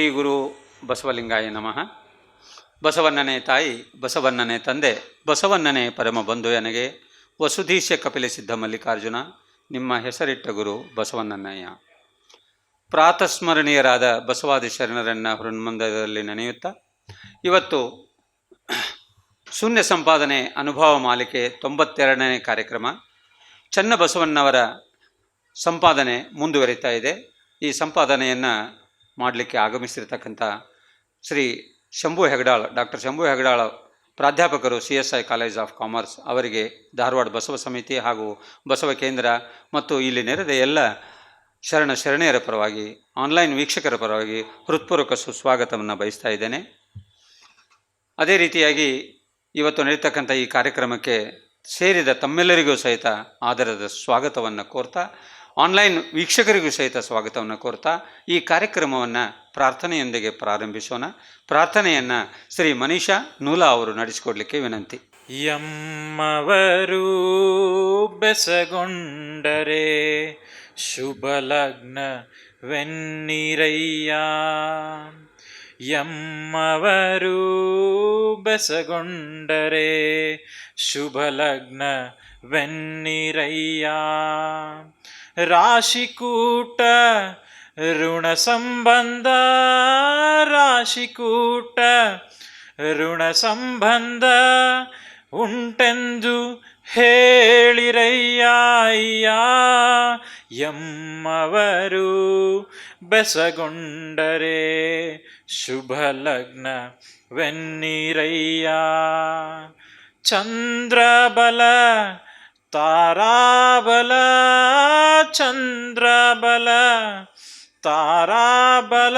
ಶ್ರೀ ಗುರು ಬಸವಲಿಂಗಾಯ ನಮಃ. ಬಸವಣ್ಣನೇ ತಾಯಿ, ಬಸವಣ್ಣನೇ ತಂದೆ, ಬಸವಣ್ಣನೇ ಪರಮ ಬಂಧು ಎನಗೆ ವಸುಧೀಶ ಕಪಿಲ ಸಿದ್ಧ ಮಲ್ಲಿಕಾರ್ಜುನ, ನಿಮ್ಮ ಹೆಸರಿಟ್ಟ ಗುರು ಬಸವಣ್ಣನಯ್ಯ. ಪ್ರಾತಸ್ಮರಣೀಯರಾದ ಬಸವಾದಿ ಶರಣರನ್ನು ಹೃನ್ಮಂದದಲ್ಲಿ ನೆನೆಯುತ್ತಾ, ಇವತ್ತು ಶೂನ್ಯ ಸಂಪಾದನೆ ಅನುಭವ ಮಾಲಿಕೆ 92ನೇ ಕಾರ್ಯಕ್ರಮ. ಚನ್ನಬಸವಣ್ಣವರ ಸಂಪಾದನೆ ಮುಂದುವರಿತಾ ಇದೆ. ಈ ಸಂಪಾದನೆಯನ್ನು ಮಾಡಲಿಕ್ಕೆ ಆಗಮಿಸಿರ್ತಕ್ಕಂಥ ಶ್ರೀ ಶಂಭು ಹೆಗಡಾಳ್, ಡಾಕ್ಟರ್ ಶಂಭು ಹೆಗಡಾಳ್, ಪ್ರಾಧ್ಯಾಪಕರು CSI ಕಾಲೇಜ್ ಆಫ್ ಕಾಮರ್ಸ್ ಅವರಿಗೆ ಧಾರವಾಡ ಬಸವ ಸಮಿತಿ ಹಾಗೂ ಬಸವ ಕೇಂದ್ರ ಮತ್ತು ಇಲ್ಲಿ ನೆರೆದ ಎಲ್ಲ ಶರಣೆಯರ ಪರವಾಗಿ, ಆನ್ಲೈನ್ ವೀಕ್ಷಕರ ಪರವಾಗಿ ಹೃತ್ಪೂರ್ವಕ ಸುಸ್ವಾಗತವನ್ನು ಬಯಸ್ತಾ ಇದ್ದೇನೆ. ಅದೇ ರೀತಿಯಾಗಿ ಇವತ್ತು ನಡೀತಕ್ಕಂಥ ಈ ಕಾರ್ಯಕ್ರಮಕ್ಕೆ ಸೇರಿದ ತಮ್ಮೆಲ್ಲರಿಗೂ ಸಹಿತ ಆದರದ ಸ್ವಾಗತವನ್ನು ಕೋರ್ತಾ, ಆನ್ಲೈನ್ ವೀಕ್ಷಕರಿಗೂ ಸಹಿತ ಸ್ವಾಗತವನ್ನು ಕೋರ್ತಾ ಈ ಕಾರ್ಯಕ್ರಮವನ್ನು ಪ್ರಾರ್ಥನೆಯೊಂದಿಗೆ ಪ್ರಾರಂಭಿಸೋಣ. ಪ್ರಾರ್ಥನೆಯನ್ನು ಶ್ರೀ ಮನೀಷಾ ನೂಲಾ ಅವರು ನಡೆಸಿಕೊಡ್ಲಿಕ್ಕೆ ವಿನಂತಿ. ಎಮ್ಮವರು ಬೆಸಗೊಂಡರೆ ಶುಭ ಲಗ್ನವೆನ್ನಿರಯ್ಯ, ಎಮ್ಮವರು ಬೆಸಗೊಂಡರೆ ಶುಭ ಲಗ್ನವೆನ್ನಿರಯ್ಯ. ರಾಶಿಕೂಟ ಋಣ ಸಂಬಂಧ, ರಾಶಿಕೂಟ ಋಣ ಸಂಬಂಧ ಉಂಟೆಂದು ಹೇಳಿರಯ್ಯ. ಎಮ್ಮವರು ಬೆಸಗೊಂಡರೆ ಶುಭ ಲಗ್ನವೆನ್ನಿರಯ್ಯ. ಚಂದ್ರಬಲ ತಾರಾಬಲ, ಚಂದ್ರಬಲ ತಾರಾಬಲ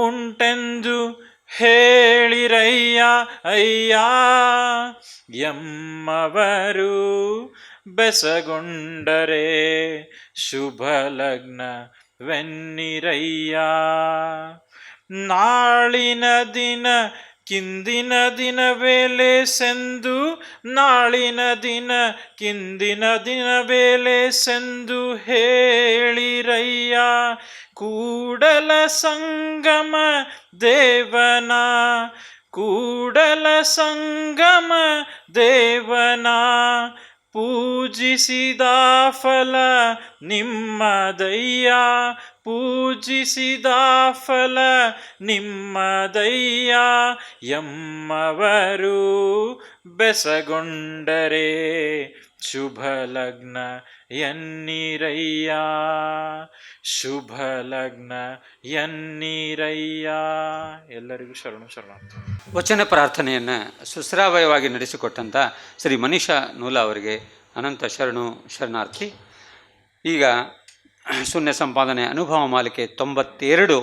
ಉಂಟೆಂದು ಹೇಳಿರಯ್ಯ. ಎಮ್ಮವರು ಬೆಸಗೊಂಡರೆ ಶುಭ ಲಗ್ನವೆನ್ನಿರಯ್ಯ. ನಾಳಿನ ದಿನ ಕಿಂದಿನ ದಿನ ವೇಳೆ ಸೆಂದು, ನಾಳಿನ ದಿನ ಕಿಂದಿನ ದಿನ ವೇಳೆ ಸೆಂದು ಹೇಳಿರಯ್ಯ. ಕೂಡಲ ಸಂಗಮ ದೇವನ, ಕೂಡಲ ಸಂಗಮ ದೇವನ ಪೂಜಿಸಿದ ಫಲ ನಿಮ್ಮದಯ್ಯ, ಪೂಜಿಸಿದ ಫಲ ನಿಮ್ಮದಯ್ಯ. ಎಮ್ಮವರು ಬೆಸಗೊಂಡರೆ ಶುಭ ಲಗ್ನ ಎನ್ನಿರಯ್ಯ, ಶುಭ ಲಗ್ನ ಎನ್ನಿರಯ್ಯ. ಎಲ್ಲರಿಗೂ ಶರಣು ಶರಣಾರ್ಥಿ. ವಚನ ಪ್ರಾರ್ಥನೆಯನ್ನು ಸುಶ್ರಾವ್ಯವಾಗಿ ನಡೆಸಿಕೊಟ್ಟಂಥ ಶ್ರೀ ಮನೀಷಾ ನೂಲಾ ಅವರಿಗೆ ಅನಂತ ಶರಣಾರ್ಥಿ. ಈಗ ಶೂನ್ಯ ಸಂಪಾದನೆ ಅನುಭವ ಮಾಲಿಕೆ 92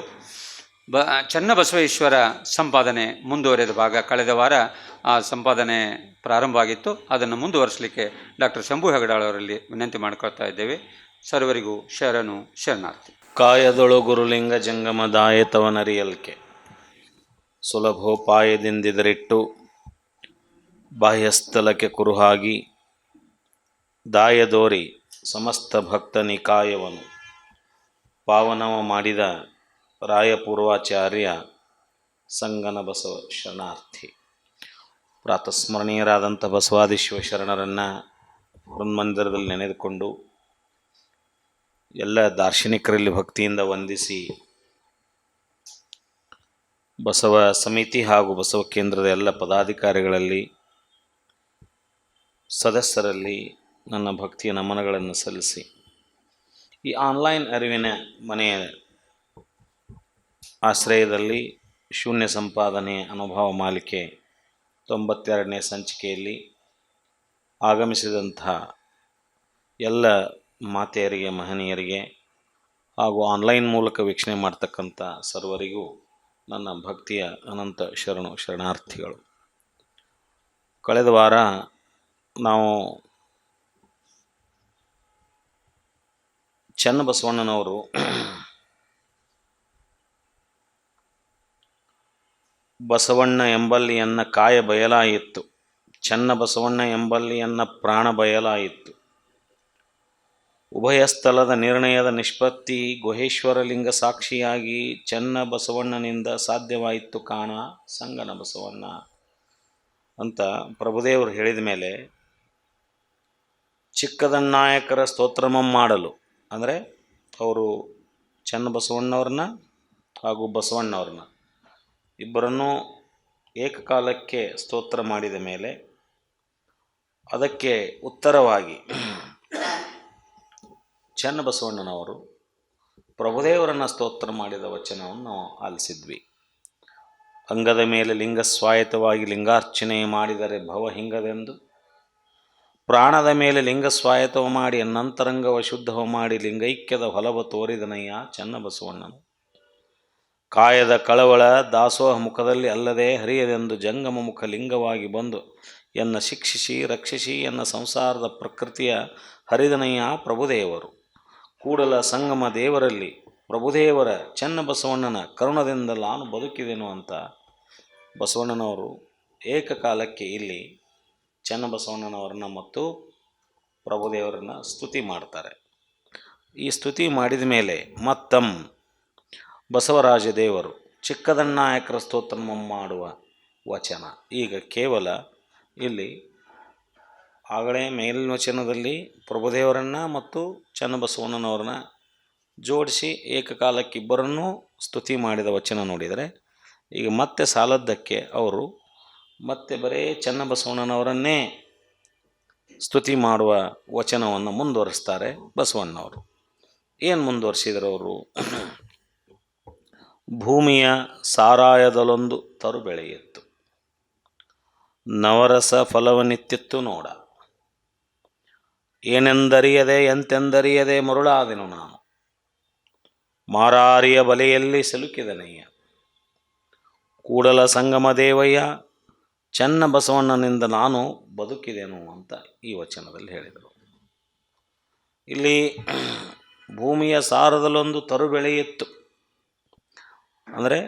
ಚನ್ನಬಸವೇಶ್ವರ ಸಂಪಾದನೆ ಮುಂದುವರೆದ ಭಾಗ. ಕಳೆದ ವಾರ ಆ ಸಂಪಾದನೆ ಪ್ರಾರಂಭ ಆಗಿತ್ತು. ಅದನ್ನು ಮುಂದುವರಿಸಲಿಕ್ಕೆ ಡಾಕ್ಟರ್ ಶಂಭು ಹೆಗಡಾಳ್ ಅವರಲ್ಲಿ ವಿನಂತಿ ಮಾಡಿಕೊಳ್ತಾ ಇದ್ದೇವೆ. ಸರ್ವರಿಗೂ ಶರಣಾರ್ಥಿ. ಕಾಯದೊಳು ಗುರುಲಿಂಗ ಜಂಗಮದಾಯತವನರಿಯಲ್ಕೆ ಸುಲಭೋಪಾಯದಿಂದಿದರಿಟ್ಟು ಬಾಹ್ಯಸ್ಥಲಕ್ಕೆ ಕುರುಹಾಗಿ ದಾಯದೋರಿ ಸಮಸ್ತ ಭಕ್ತ ನಿಕಾಯವನ್ನು ಪಾವನವ ಮಾಡಿದ ರಾಯಪೂರ್ವಾಚಾರ್ಯ ಸಂಗನ ಬಸವ ಶರಣಾರ್ಥಿ. ಪ್ರಾತಸ್ಮರಣೀಯರಾದಂಥ ಬಸವಾದಿ ಶಿವಶರಣರನ್ನು ಹೃನ್ಮಂದಿರದಲ್ಲಿ ನೆನೆದುಕೊಂಡು ಎಲ್ಲ ದಾರ್ಶನಿಕರಲ್ಲಿ ಭಕ್ತಿಯಿಂದ ವಂದಿಸಿ, ಬಸವ ಸಮಿತಿ ಹಾಗೂ ಬಸವ ಕೇಂದ್ರದ ಎಲ್ಲ ಪದಾಧಿಕಾರಿಗಳಲ್ಲಿ, ಸದಸ್ಯರಲ್ಲಿ ನನ್ನ ಭಕ್ತಿಯ ನಮನಗಳನ್ನು ಸಲ್ಲಿಸಿ, ಈ ಆನ್ಲೈನ್ ಅರಿವಿನ ಮನೆಯ ಆಶ್ರಯದಲ್ಲಿ ಶೂನ್ಯ ಸಂಪಾದನೆ ಅನುಭವ ಮಾಲಿಕೆ 92ನೇ ಸಂಚಿಕೆಯಲ್ಲಿ ಆಗಮಿಸಿದಂಥ ಎಲ್ಲ ಮಾತೆಯರಿಗೆ, ಮಹನೀಯರಿಗೆ ಹಾಗೂ ಆನ್ಲೈನ್ ಮೂಲಕ ವೀಕ್ಷಣೆ ಮಾಡ್ತಕ್ಕಂಥ ಸರ್ವರಿಗೂ ನನ್ನ ಭಕ್ತಿಯ ಅನಂತ ಶರಣಾರ್ಥಿಗಳು. ಕಳೆದ ವಾರ ನಾವು ಚನ್ನಬಸವಣ್ಣನವರು ಬಸವಣ್ಣ ಎಂಬಲ್ಲಿ ಎನ್ನ ಕಾಯ ಬಯಲಾಯಿತ್ತು, ಚನ್ನಬಸವಣ್ಣ ಎಂಬಲ್ಲಿ ಎನ್ನ ಪ್ರಾಣ ಬಯಲಾಯಿತ್ತು, ಉಭಯ ಸ್ಥಳದ ನಿರ್ಣಯದ ನಿಷ್ಪತ್ತಿ ಗುಹೇಶ್ವರ ಲಿಂಗ ಸಾಕ್ಷಿಯಾಗಿ ಚೆನ್ನ ಬಸವಣ್ಣನಿಂದ ಸಾಧ್ಯವಾಯಿತು ಕಾಣ ಸಂಗನ ಬಸವಣ್ಣ ಅಂತ ಪ್ರಭುದೇವರು ಹೇಳಿದ ಮೇಲೆ ಚಿಕ್ಕದಣ್ಣಾಯಕರ ಸ್ತೋತ್ರಮಂ ಮಾಡಲು, ಅಂದರೆ ಅವರು ಚನ್ನಬಸವಣ್ಣವ್ರನ್ನ ಹಾಗೂ ಬಸವಣ್ಣವ್ರನ್ನ ಇಬ್ಬರನ್ನೂ ಏಕಕಾಲಕ್ಕೆ ಸ್ತೋತ್ರ ಮಾಡಿದ ಮೇಲೆ ಅದಕ್ಕೆ ಉತ್ತರವಾಗಿ ಚನ್ನಬಸವಣ್ಣನವರು ಪ್ರಭುದೇವರನ್ನು ಸ್ತೋತ್ರ ಮಾಡಿದ ವಚನವನ್ನು ನಾವು ಆಲಿಸಿದ್ವಿ. ಅಂಗದ ಮೇಲೆ ಲಿಂಗ ಸ್ವಾಯತ್ತವಾಗಿ ಲಿಂಗಾರ್ಚನೆ ಮಾಡಿದರೆ ಭವ ಹಿಂಗದೆಂದು, ಪ್ರಾಣದ ಮೇಲೆ ಲಿಂಗ ಸ್ವಾಯತ್ತವ ಮಾಡಿ ಅನ್ನಂತರಂಗವ ಶುದ್ಧವ ಮಾಡಿ ಲಿಂಗೈಕ್ಯದ ಹೊಲವ ತೋರಿದನಯ್ಯ ಚನ್ನಬಸವಣ್ಣನು. ಕಾಯದ ಕಳವಳ ದಾಸೋಹ ಮುಖದಲ್ಲಿ ಅಲ್ಲದೆ ಹರಿಯದೆಂದು ಜಂಗಮ ಮುಖ ಲಿಂಗವಾಗಿ ಬಂದು ಎನ್ನ ಶಿಕ್ಷಿಸಿ ರಕ್ಷಿಸಿ ಎನ್ನ ಸಂಸಾರದ ಪ್ರಕೃತಿಯ ಹರಿದನಯ್ಯ ಪ್ರಭುದೇವರು. ಕೂಡಲ ಸಂಗಮ ದೇವರಲ್ಲಿ ಪ್ರಭುದೇವರ ಚನ್ನಬಸವಣ್ಣನ ಕರುಣದಿಂದ ನಾನು ಬದುಕಿದೆನು ಅಂತ ಬಸವಣ್ಣನವರು ಏಕಕಾಲಕ್ಕೆ ಇಲ್ಲಿ ಚನ್ನಬಸವಣ್ಣನವರನ್ನ ಮತ್ತು ಪ್ರಭುದೇವರನ್ನ ಸ್ತುತಿ ಮಾಡ್ತಾರೆ. ಈ ಸ್ತುತಿ ಮಾಡಿದ ಮೇಲೆ ಮತ್ತಂ ಬಸವರಾಜ ದೇವರು ಚಿಕ್ಕದಣ್ಣಾಯಕರ ಸ್ತೋತ್ರ ಮಾಡುವ ವಚನ. ಈಗ ಕೇವಲ ಇಲ್ಲಿ ಆಗಲೇ ಮೇಲ್ವಚನದಲ್ಲಿ ಪ್ರಭುದೇವರನ್ನು ಮತ್ತು ಚನ್ನಬಸವಣ್ಣನವ್ರನ್ನ ಜೋಡಿಸಿ ಏಕಕಾಲಕ್ಕೆ ಇಬ್ಬರನ್ನೂ ಸ್ತುತಿ ಮಾಡಿದ ವಚನ ನೋಡಿದರೆ, ಈಗ ಮತ್ತೆ ಸಾಲದ್ದಕ್ಕೆ ಅವರು ಮತ್ತೆ ಬರೇ ಚನ್ನಬಸವಣ್ಣನವರನ್ನೇ ಸ್ತುತಿ ಮಾಡುವ ವಚನವನ್ನು ಮುಂದುವರಿಸ್ತಾರೆ ಬಸವಣ್ಣವರು. ಏನು ಮುಂದುವರಿಸಿದರು ಅವರು? ಭೂಮಿಯ ಸಾರಾಯದಲ್ಲೊಂದು ತರು ಬೆಳೆಯಿತ್ತು, ನವರಸ ಫಲವನಿತ್ತಿತ್ತು ನೋಡ, ಏನೆಂದರಿಯದೆ ಎಂತೆಂದರಿಯದೆ ಮರುಳಾದೆನು ನಾನು, ಮಾರಾರಿಯ ಬಲೆಯಲ್ಲಿ ಸಿಲುಕಿದನಯ್ಯ, ಕೂಡಲ ಸಂಗಮ ದೇವಯ್ಯ ಚನ್ನಬಸವಣ್ಣನಿಂದ ನಾನು ಬದುಕಿದೆನು ಅಂತ ಈ ವಚನದಲ್ಲಿ ಹೇಳಿದರು. ಇಲ್ಲಿ ಭೂಮಿಯ ಸಾರದಲ್ಲೊಂದು ತರು ಬೆಳೆಯಿತ್ತು ಅಂದರೆ,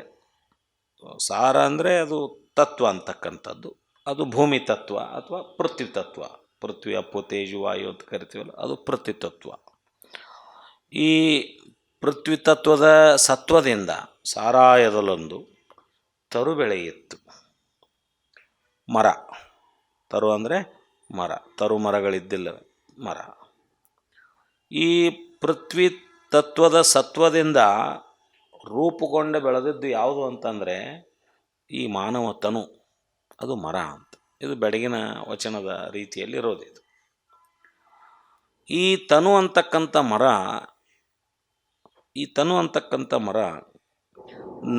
ಸಾರ ಅಂದರೆ ಅದು ತತ್ವ ಅಂತಕ್ಕಂಥದ್ದು, ಅದು ಭೂಮಿ ತತ್ವ ಅಥವಾ ಪೃಥ್ವಿ ತತ್ವ. ಪೃಥ್ವಿ ಅಪ್ಪು ತೇಜು ವಾಯು ಅಂತ ಕರಿತೀವಲ್ಲ, ಅದು ಪೃಥ್ವಿ ತತ್ವ. ಈ ಪೃಥ್ವಿ ತತ್ವದ ಸತ್ವದಿಂದ ಸಾರಾಯದಲ್ಲೊಂದು ತರು ಬೆಳೆಯಿತ್ತು. ಮರ, ತರು ಅಂದರೆ ಮರ, ತರು ಮರಗಳಿದ್ದಿಲ್ಲ ಮರ. ಈ ಪೃಥ್ವಿ ತತ್ವದ ಸತ್ವದಿಂದ ರೂಪುಗೊಂಡು ಬೆಳೆದಿದ್ದು ಯಾವುದು ಅಂತಂದರೆ ಈ ಮಾನವ ತನು, ಅದು ಮರ ಅಂತ. ಇದು ಬೆಳಗಿನ ವಚನದ ರೀತಿಯಲ್ಲಿ ಇರೋದಿದು. ಈ ತನು ಅಂತಕ್ಕಂಥ ಮರ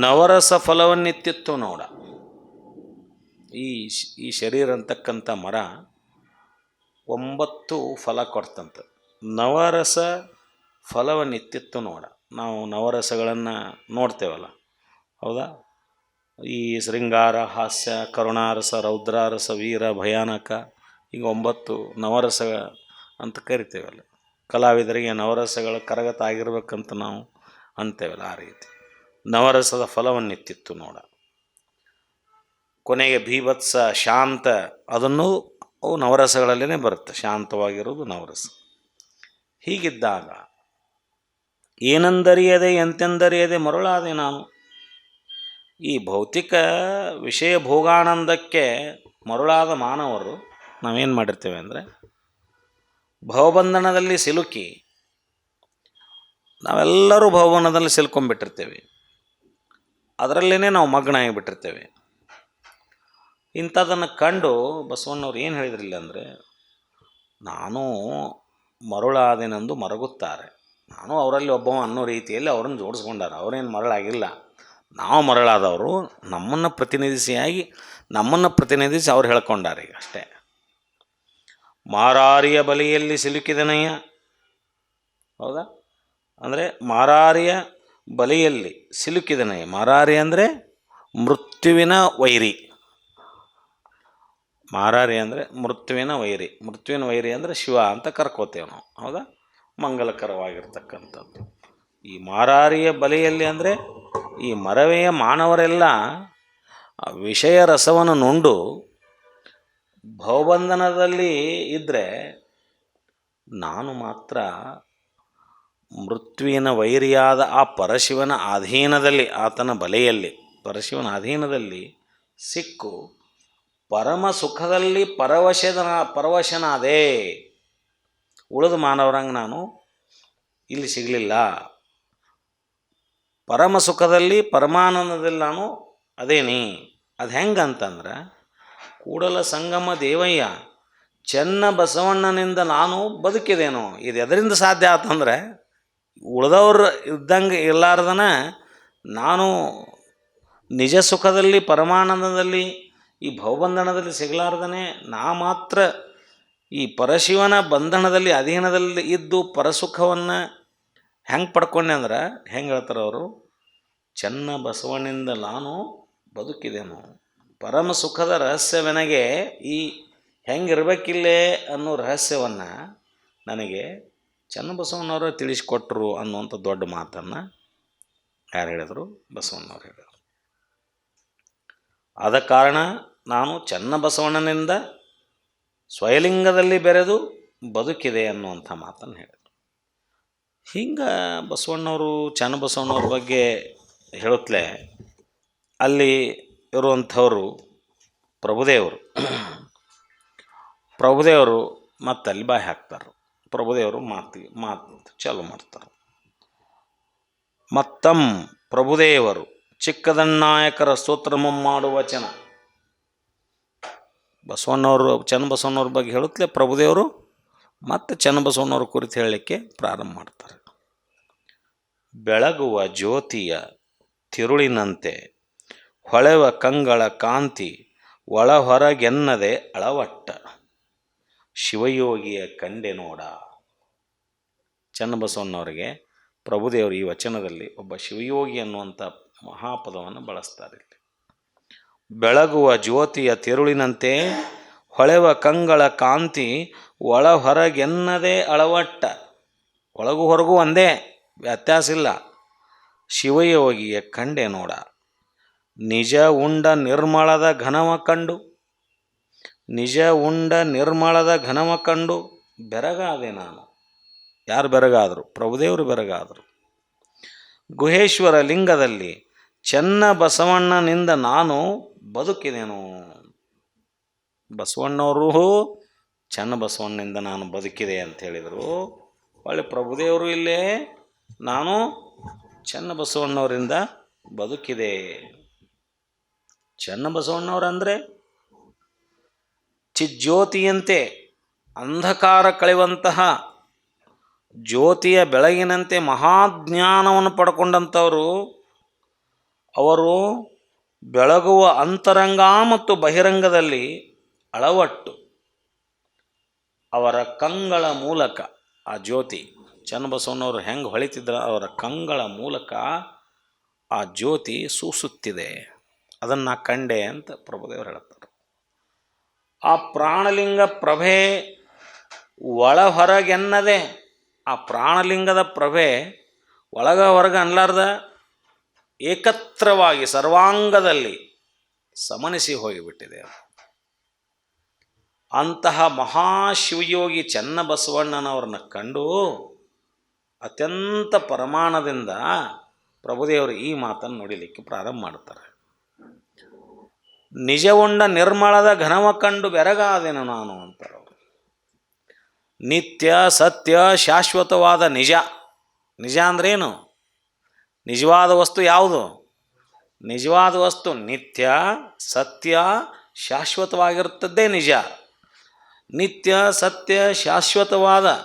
ನವರಸ ಫಲವನ್ನಿತ್ತಿತ್ತು ನೋಡ. ಈ ಶರೀರ ಅಂತಕ್ಕಂಥ ಮರ 9 ಫಲ ಕೊಡ್ತಂತೆ. ನವರಸ ಫಲವನ್ನಿತ್ತಿತ್ತು ನೋಡ. ನಾವು ನವರಸಗಳನ್ನು ನೋಡ್ತೇವಲ್ಲ, ಹೌದಾ? ಈ ಶೃಂಗಾರ, ಹಾಸ್ಯ, ಕರುಣಾರಸ, ರೌದ್ರಾರಸ, ವೀರ, ಭಯಾನಕ, ಈಗ 9 ನವರಸ ಅಂತ ಕರಿತೇವಲ್ಲ. ಕಲಾವಿದರಿಗೆ ನವರಸಗಳ ಕರಗತ ಆಗಿರ್ಬೇಕಂತ ನಾವು ಅಂತೇವಲ್ಲ, ಆ ರೀತಿ ನವರಸದ ಫಲವನ್ನಿತ್ತಿತ್ತು ನೋಡ. ಕೊನೆಗೆ ಭೀಭತ್ಸ, ಶಾಂತ, ಅದನ್ನು ಅವು ನವರಸಗಳಲ್ಲೇ ಬರುತ್ತೆ. ಶಾಂತವಾಗಿರೋದು ನವರಸ. ಹೀಗಿದ್ದಾಗ ಏನೆಂದರಿಯದೆ ಎಂತೆಂದರಿಯದೆ ಮರುಳಾದೆ ನಾನು. ಈ ಭೌತಿಕ ವಿಷಯ ಭೋಗಾನಂದಕ್ಕೆ ಮರುಳಾದ ಮಾನವರು ನಾವೇನು ಮಾಡಿರ್ತೇವೆ ಅಂದರೆ, ಭವಬಂಧನದಲ್ಲಿ ಸಿಲುಕಿ ನಾವೆಲ್ಲರೂ ಭವಬಂಧನದಲ್ಲಿ ಸಿಲ್ಕೊಂಡ್ಬಿಟ್ಟಿರ್ತೇವೆ. ಅದರಲ್ಲೇ ನಾವು ಮಗ್ನ ಆಗಿಬಿಟ್ಟಿರ್ತೇವೆ. ಇಂಥದನ್ನು ಕಂಡು ಬಸವಣ್ಣವ್ರು ಏನು ಹೇಳಿದ್ರಿಲ್ಲ ಅಂದರೆ, ನಾನು ಮರುಳಾದೆನೆಂದು ಮರಗುತ್ತಾರೆ. ನಾನು ಅವರಲ್ಲಿ ಒಬ್ಬವ ಅನ್ನೋ ರೀತಿಯಲ್ಲಿ ಅವರನ್ನು ಜೋಡಿಸ್ಕೊಂಡಾರ. ಅವರೇನು ಮರಳಾಗಿಲ್ಲ, ನಾವು ಮರಳಾದವರು. ನಮ್ಮನ್ನು ಪ್ರತಿನಿಧಿಸಿ ಅವ್ರು ಹೇಳ್ಕೊಂಡಾರ ಈಗ ಅಷ್ಟೇ. ಮಾರಾರಿಯ ಬಲೆಯಲ್ಲಿ ಸಿಲುಕಿದನಯ್ಯ, ಹೌದಾ? ಅಂದರೆ ಮಾರಾರಿಯ ಬಲೆಯಲ್ಲಿ ಸಿಲುಕಿದನಯ್ಯ. ಮಾರಾರಿ ಅಂದರೆ ಮೃತ್ಯುವಿನ ವೈರಿ. ಮಾರಾರಿ ಅಂದರೆ ಮೃತ್ಯುವಿನ ವೈರಿ. ಮೃತ್ಯುವಿನ ವೈರಿ ಅಂದರೆ ಶಿವ ಅಂತ ಕರ್ಕೋತೇವೆ ನಾವು, ಹೌದಾ? ಮಂಗಲಕರವಾಗಿರ್ತಕ್ಕಂಥದ್ದು. ಈ ಮಾರಾರಿಯ ಬಲೆಯಲ್ಲಿ ಅಂದರೆ ಈ ಮರವೆಯ ಮಾನವರೆಲ್ಲ ವಿಷಯ ರಸವನ್ನು ನುಂಡು ಭವಬಂಧನದಲ್ಲಿ ಇದ್ದರೆ, ನಾನು ಮಾತ್ರ ಮೃತ್ಯುವಿನ ವೈರಿಯಾದ ಆ ಪರಶಿವನ ಅಧೀನದಲ್ಲಿ, ಆತನ ಬಲೆಯಲ್ಲಿ, ಪರಶಿವನ ಅಧೀನದಲ್ಲಿ ಸಿಕ್ಕು ಪರಮ ಸುಖದಲ್ಲಿ ಪರವಶನಾದೆ. ಉಳಿದ ಮಾನವರಂಗೆ ನಾನು ಇಲ್ಲಿ ಸಿಗಲಿಲ್ಲ. ಪರಮ ಸುಖದಲ್ಲಿ ಪರಮಾನಂದದಲ್ಲಿ ನಾನು ಅದೇನಿ. ಅದು ಹೆಂಗಂತಂದ್ರೆ, ಕೂಡಲ ಸಂಗಮ ದೇವಯ್ಯ ಚೆನ್ನ ಬಸವಣ್ಣನಿಂದ ನಾನು ಬದುಕಿದೇನು. ಇದು ಎದರಿಂದ ಸಾಧ್ಯ ಆತಂದ್ರೆ, ಉಳಿದವ್ರು ಇದ್ದಂಗೆ ಇರಲಾರ್ದನ ನಾನು ನಿಜ ಸುಖದಲ್ಲಿ ಪರಮಾನಂದದಲ್ಲಿ ಈ ಭವಬಂಧನದಲ್ಲಿ ಸಿಗಲಾರ್ದನೆ ನಾ ಮಾತ್ರ ಈ ಪರಶಿವನ ಬಂಧನದಲ್ಲಿ ಅಧೀನದಲ್ಲಿ ಇದ್ದು ಪರಸುಖವನ್ನು ಹೆಂಗೆ ಪಡ್ಕೊಂಡೆ ಅಂದ್ರೆ, ಹೆಂಗೆ ಹೇಳ್ತಾರೆ ಅವರು, ಚೆನ್ನ ಬಸವಣ್ಣಿಂದ ನಾನು ಬದುಕಿದೆನು. ಪರಮ ಸುಖದ ರಹಸ್ಯವೆನಗೆ ಈ ಹೆಂಗಿರ್ಬೇಕಿಲ್ಲೇ ಅನ್ನೋ ರಹಸ್ಯವನ್ನು ನನಗೆ ಚನ್ನಬಸವಣ್ಣವರು ತಿಳಿಸಿಕೊಟ್ರು ಅನ್ನುವಂಥ ದೊಡ್ಡ ಮಾತನ್ನು ಯಾರು ಹೇಳಿದರು? ಬಸವಣ್ಣವ್ರು ಹೇಳಿದರು. ಆದ ಕಾರಣ ನಾನು ಚನ್ನಬಸವಣ್ಣನಿಂದ ಸ್ವಯಲಿಂಗದಲ್ಲಿ ಬೆರೆದು ಬದುಕಿದೆ ಅನ್ನುವಂಥ ಮಾತನ್ನು ಹೇಳಿದರು. ಹಿಂಗೆ ಬಸವಣ್ಣವರು ಚನ್ನಬಸವಣ್ಣವ್ರ ಬಗ್ಗೆ ಹೇಳುತ್ತಲೇ ಅಲ್ಲಿ ಇರುವಂಥವರು ಪ್ರಭುದೇವರು ಮತ್ತಲ್ಲಿ ಬಾಯಿ ಹಾಕ್ತಾರೆ. ಪ್ರಭುದೇವರು ಮಾತು ಚಾಲು ಮಾಡ್ತಾರೆ. ಮತ್ತಂ ಪ್ರಭುದೇವರು ಚಿಕ್ಕದಣ್ಣಾಯಕರ ಸ್ತೋತ್ರಮಂ ಮಾಡುವ ವಚನ. ಬಸವಣ್ಣವರು ಚನ್ನಬಸವಣ್ಣವ್ರ ಬಗ್ಗೆ ಹೇಳುತ್ತಲೇ ಪ್ರಭುದೇವರು ಮತ್ತು ಚನ್ನಬಸವಣ್ಣವ್ರ ಕುರಿತು ಹೇಳಲಿಕ್ಕೆ ಪ್ರಾರಂಭ ಮಾಡ್ತಾರೆ. ಬೆಳಗುವ ಜ್ಯೋತಿಯ ತಿರುಳಿನಂತೆ ಹೊಳೆವ ಕಂಗಳ ಕಾಂತಿ ಒಳಹೊರಗೆನ್ನದೆ ಅಳವಟ್ಟ ಶಿವಯೋಗಿಯ ಕಂಡೆ ನೋಡ. ಚನ್ನಬಸವಣ್ಣವರಿಗೆ ಪ್ರಭುದೇವರು ಈ ವಚನದಲ್ಲಿ ಒಬ್ಬ ಶಿವಯೋಗಿ ಅನ್ನುವಂಥ ಮಹಾಪದವನ್ನು ಬಳಸ್ತಾರೆ. ಬೆಳಗುವ ಜ್ಯೋತಿಯ ತಿರುಳಿನಂತೆ ಹೊಳೆವ ಕಂಗಳ ಕಾಂತಿ ಒಳ ಹೊರಗೆನ್ನದೇ ಅಳವಟ್ಟ. ಒಳಗು ಹೊರಗೂ ಒಂದೇ, ವ್ಯತ್ಯಾಸ ಇಲ್ಲ. ಶಿವಯೋಗಿಯ ಕಂಡೆ ನೋಡ. ನಿಜ ಉಂಡ ನಿರ್ಮಳದ ಘನವ ಕಂಡು, ನಿಜ ಉಂಡ ನಿರ್ಮಳದ ಘನವ ಕಂಡು ಬೆರಗಾದೆ ನಾನು. ಯಾರು ಬೆರಗಾದರು? ಪ್ರಭುದೇವರು ಬೆರಗಾದರು. ಗುಹೇಶ್ವರ ಲಿಂಗದಲ್ಲಿ ಚೆನ್ನ ಬಸವಣ್ಣನಿಂದ ನಾನು ಬದುಕಿದೆನು. ಬಸವಣ್ಣವರು ಚೆನ್ನ ಬಸವಣ್ಣನಿಂದ ನಾನು ಬದುಕಿದೆ ಅಂತ ಹೇಳಿದರು. ಒಳ್ಳೆ ಪ್ರಭುದೇವರು ಇಲ್ಲೇ ನಾನು ಚೆನ್ನ ಬಸವಣ್ಣವರಿಂದ ಬದುಕಿದೆ. ಚೆನ್ನ ಬಸವಣ್ಣವರಂದರೆ ಚಿಜ್ಯೋತಿಯಂತೆ ಅಂಧಕಾರ ಕಳೆಯುವಂತಹ ಜ್ಯೋತಿಯ ಬೆಳಗಿನಂತೆ ಮಹಾಜ್ಞಾನವನ್ನು ಪಡ್ಕೊಂಡಂಥವರು. ಅವರು ಬೆಳಗುವ ಅಂತರಂಗ ಮತ್ತು ಬಹಿರಂಗದಲ್ಲಿ ಅಳವಟ್ಟು ಅವರ ಕಂಗಳ ಮೂಲಕ ಆ ಜ್ಯೋತಿ, ಚನ್ನಬಸವಣ್ಣವರು ಹೆಂಗೆ ಹೊಳಿತಿದ್ರ ಅವರ ಕಂಗಳ ಮೂಲಕ ಆ ಜ್ಯೋತಿ ಸೂಸುತ್ತಿದೆ. ಅದನ್ನು ಕಂಡೆ ಅಂತ ಪ್ರಭುದೇವರು ಹೇಳ್ತಾರೆ. ಆ ಪ್ರಾಣಲಿಂಗ ಪ್ರಭೆ ಒಳ ಹೊರಗೆನ್ನದೆ, ಆ ಪ್ರಾಣಲಿಂಗದ ಪ್ರಭೆ ಒಳಗ ಹೊರಗ ಅನ್ಲಾರ್ದ ಏಕತ್ರವಾಗಿ ಸರ್ವಾಂಗದಲ್ಲಿ ಸಮನಿಸಿ ಹೋಗಿಬಿಟ್ಟಿದೆ. ಅಂತಹ ಮಹಾಶಿವಯೋಗಿ ಚನ್ನಬಸವಣ್ಣನವ್ರನ್ನ ಕಂಡು ಅತ್ಯಂತ ಪರಮಾಣದಿಂದ ಪ್ರಭುದೇವರು ಈ ಮಾತನ್ನು ನುಡಿಲಿಕ್ಕೆ ಪ್ರಾರಂಭ ಮಾಡ್ತಾರೆ. ನಿಜವುಂಡ ನಿರ್ಮಳದ ಘನವ ಕಂಡು ಬೆರಗಾದೆನು ನಾನು ಅಂತಾರೆ. ನಿತ್ಯ ಸತ್ಯ ಶಾಶ್ವತವಾದ ನಿಜ. ನಿಜ ಅಂದ್ರೇನು? ನಿಜವಾದ ವಸ್ತು ಯಾವುದು? ನಿಜವಾದ ವಸ್ತು ನಿತ್ಯ ಸತ್ಯ ಶಾಶ್ವತವಾಗಿರುತ್ತದ್ದೇ ನಿಜ. ನಿತ್ಯ ಸತ್ಯ ಶಾಶ್ವತವಾದ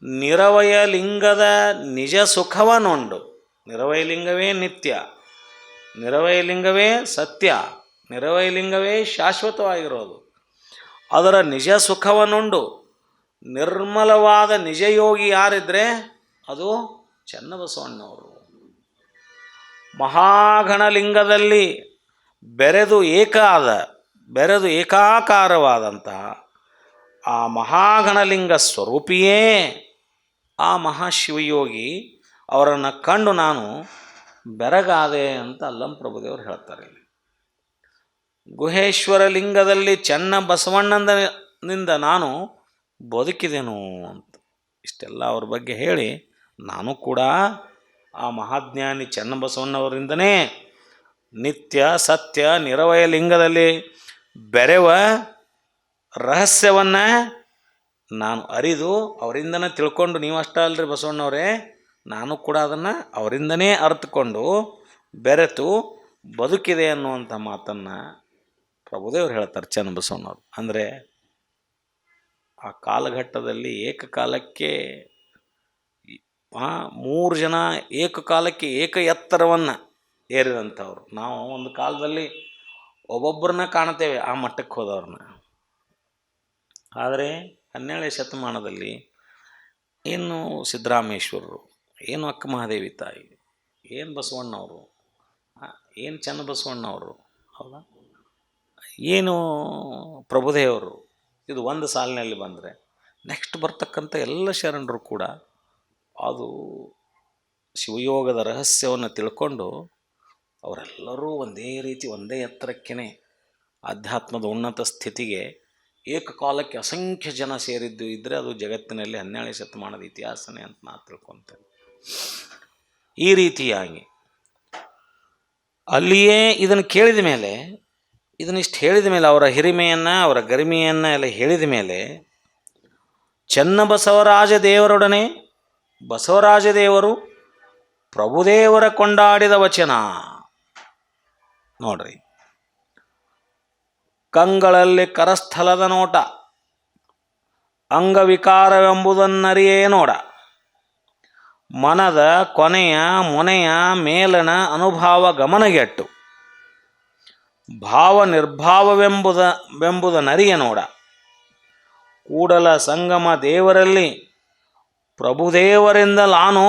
ನಿರವಯ ಲಿಂಗದ ನಿಜ ಸುಖವನ್ನುಂಡು. ನಿರವಯ ಲಿಂಗವೇ ನಿತ್ಯ, ನಿರವಯ ಲಿಂಗವೇ ಸತ್ಯ, ನಿರವಯ ಲಿಂಗವೇ ಶಾಶ್ವತವಾಗಿರೋದು. ಅದರ ನಿಜ ಸುಖವನ್ನುಂಡು ನಿರ್ಮಲವಾದ ನಿಜಯೋಗಿ ಯಾರಿದ್ರೆ ಅದು ಚನ್ನಬಸವಣ್ಣವರು. ಮಹಾಗಣಲಿಂಗದಲ್ಲಿ ಬೆರೆದು ಏಕಾಕಾರವಾದಂತಹ ಆ ಮಹಾಗಣಲಿಂಗ ಸ್ವರೂಪಿಯೇ ಆ ಮಹಾಶಿವಯೋಗಿ. ಅವರನ್ನು ಕಂಡು ನಾನು ಬೆರಗಾದೆ ಅಂತ ಅಲ್ಲಂ ಪ್ರಭುದೇವರು ಹೇಳ್ತಾರೆ. ಗುಹೇಶ್ವರ ಲಿಂಗದಲ್ಲಿ ಚೆನ್ನ ಬಸವಣ್ಣನಿಂದ ನಾನು ಬದುಕಿದೆನು ಅಂತ ಇಷ್ಟೆಲ್ಲ ಅವ್ರ ಬಗ್ಗೆ ಹೇಳಿ ನಾನು ಕೂಡ ಆ ಮಹಾಜ್ಞಾನಿ ಚನ್ನಬಸವಣ್ಣವರಿಂದನೇ ನಿತ್ಯ ಸತ್ಯ ನಿರವಯ ಲಿಂಗದಲ್ಲಿ ಬೆರೆವ ರಹಸ್ಯವನ್ನು ನಾನು ಅರಿದು ಅವರಿಂದನೇ ತಿಳ್ಕೊಂಡು, ನೀವು ಅಷ್ಟೇ ಅಲ್ರಿ ಬಸವಣ್ಣವರೇ, ನಾನು ಕೂಡ ಅದನ್ನು ಅವರಿಂದನೇ ಅರ್ಥಕೊಂಡು ಬೆರೆತು ಬದುಕಿದೆ ಅನ್ನುವಂಥ ಮಾತನ್ನು ಪ್ರಭುದೇವರು ಹೇಳ್ತಾರೆ ಚನ್ನಬಸವಣ್ಣವರು. ಅಂದರೆ ಆ ಕಾಲಘಟ್ಟದಲ್ಲಿ ಏಕಕಾಲಕ್ಕೆ 3 ಜನ ಏಕಕಾಲಕ್ಕೆ ಏಕ ಎತ್ತರವನ್ನು ಏರಿದಂಥವ್ರು. ನಾವು ಒಂದು ಕಾಲದಲ್ಲಿ ಒಬ್ಬೊಬ್ಬರನ್ನ ಕಾಣ್ತೇವೆ ಆ ಮಟ್ಟಕ್ಕೆ ಹೋದವ್ರನ್ನ. ಆದರೆ 17ನೇ ಶತಮಾನದಲ್ಲಿ ಏನು ಸಿದ್ದರಾಮೇಶ್ವರರು, ಏನು ಅಕ್ಕ ಮಹಾದೇವಿ ತಾಯಿ, ಏನು ಬಸವಣ್ಣವರು, ಏನು ಚನ್ನಬಸವಣ್ಣವರು, ಹೌದಾ, ಏನು ಪ್ರಭುದೇವರು, ಇದು ಒಂದು ಸಾಲಿನಲ್ಲಿ ಬಂದರೆ ನೆಕ್ಸ್ಟ್ ಬರ್ತಕ್ಕಂಥ ಎಲ್ಲ ಶರಣರು ಕೂಡ ಅದು ಶಿವಯೋಗದ ರಹಸ್ಯವನ್ನು ತಿಳ್ಕೊಂಡು ಅವರೆಲ್ಲರೂ ಒಂದೇ ರೀತಿ ಒಂದೇ ಎತ್ತರಕ್ಕೇ ಆಧ್ಯಾತ್ಮದ ಉನ್ನತ ಸ್ಥಿತಿಗೆ ಏಕಕಾಲಕ್ಕೆ ಅಸಂಖ್ಯ ಜನ ಸೇರಿದ್ದು ಇದ್ದರೆ ಅದು ಜಗತ್ತಿನಲ್ಲಿ 17ನೇ ಶತಮಾನದ ಇತಿಹಾಸನೇ ಅಂತ ನಾನು ತಿಳ್ಕೊತೇನೆ. ಈ ರೀತಿಯಾಗಿ ಅಲ್ಲಿಯೇ ಇದನ್ನು ಕೇಳಿದ ಮೇಲೆ, ಇದನ್ನಿಷ್ಟು ಹೇಳಿದ ಮೇಲೆ, ಅವರ ಹಿರಿಮೆಯನ್ನು ಅವರ ಗರಿಮೆಯನ್ನು ಎಲ್ಲ ಹೇಳಿದ ಮೇಲೆ, ಚನ್ನಬಸವರಾಜ ದೇವರೊಡನೆ ಬಸವರಾಜ ದೇವರು ಪ್ರಭುದೇವರ ಕೊಂಡಾಡಿದ ವಚನ ನೋಡ್ರಿ. ಕಂಗಳಲ್ಲಿ ಕರಸ್ಥಲದ ನೋಟ, ಅಂಗವಿಕಾರವೆಂಬುದನ್ನರಿಯೇ ನೋಡ, ಮನದ ಕೊನೆಯ ಮೊನೆಯ ಮೇಲನ ಅನುಭಾವ ಗಮನಗೆಟ್ಟು, ಭಾವ ನಿರ್ಭಾವವೆಂಬುದನ್ನರಿಯ ನೋಡ, ಕೂಡಲ ಸಂಗಮ ದೇವರಲ್ಲಿ ಪ್ರಭುದೇವರಿಂದ ನಾನು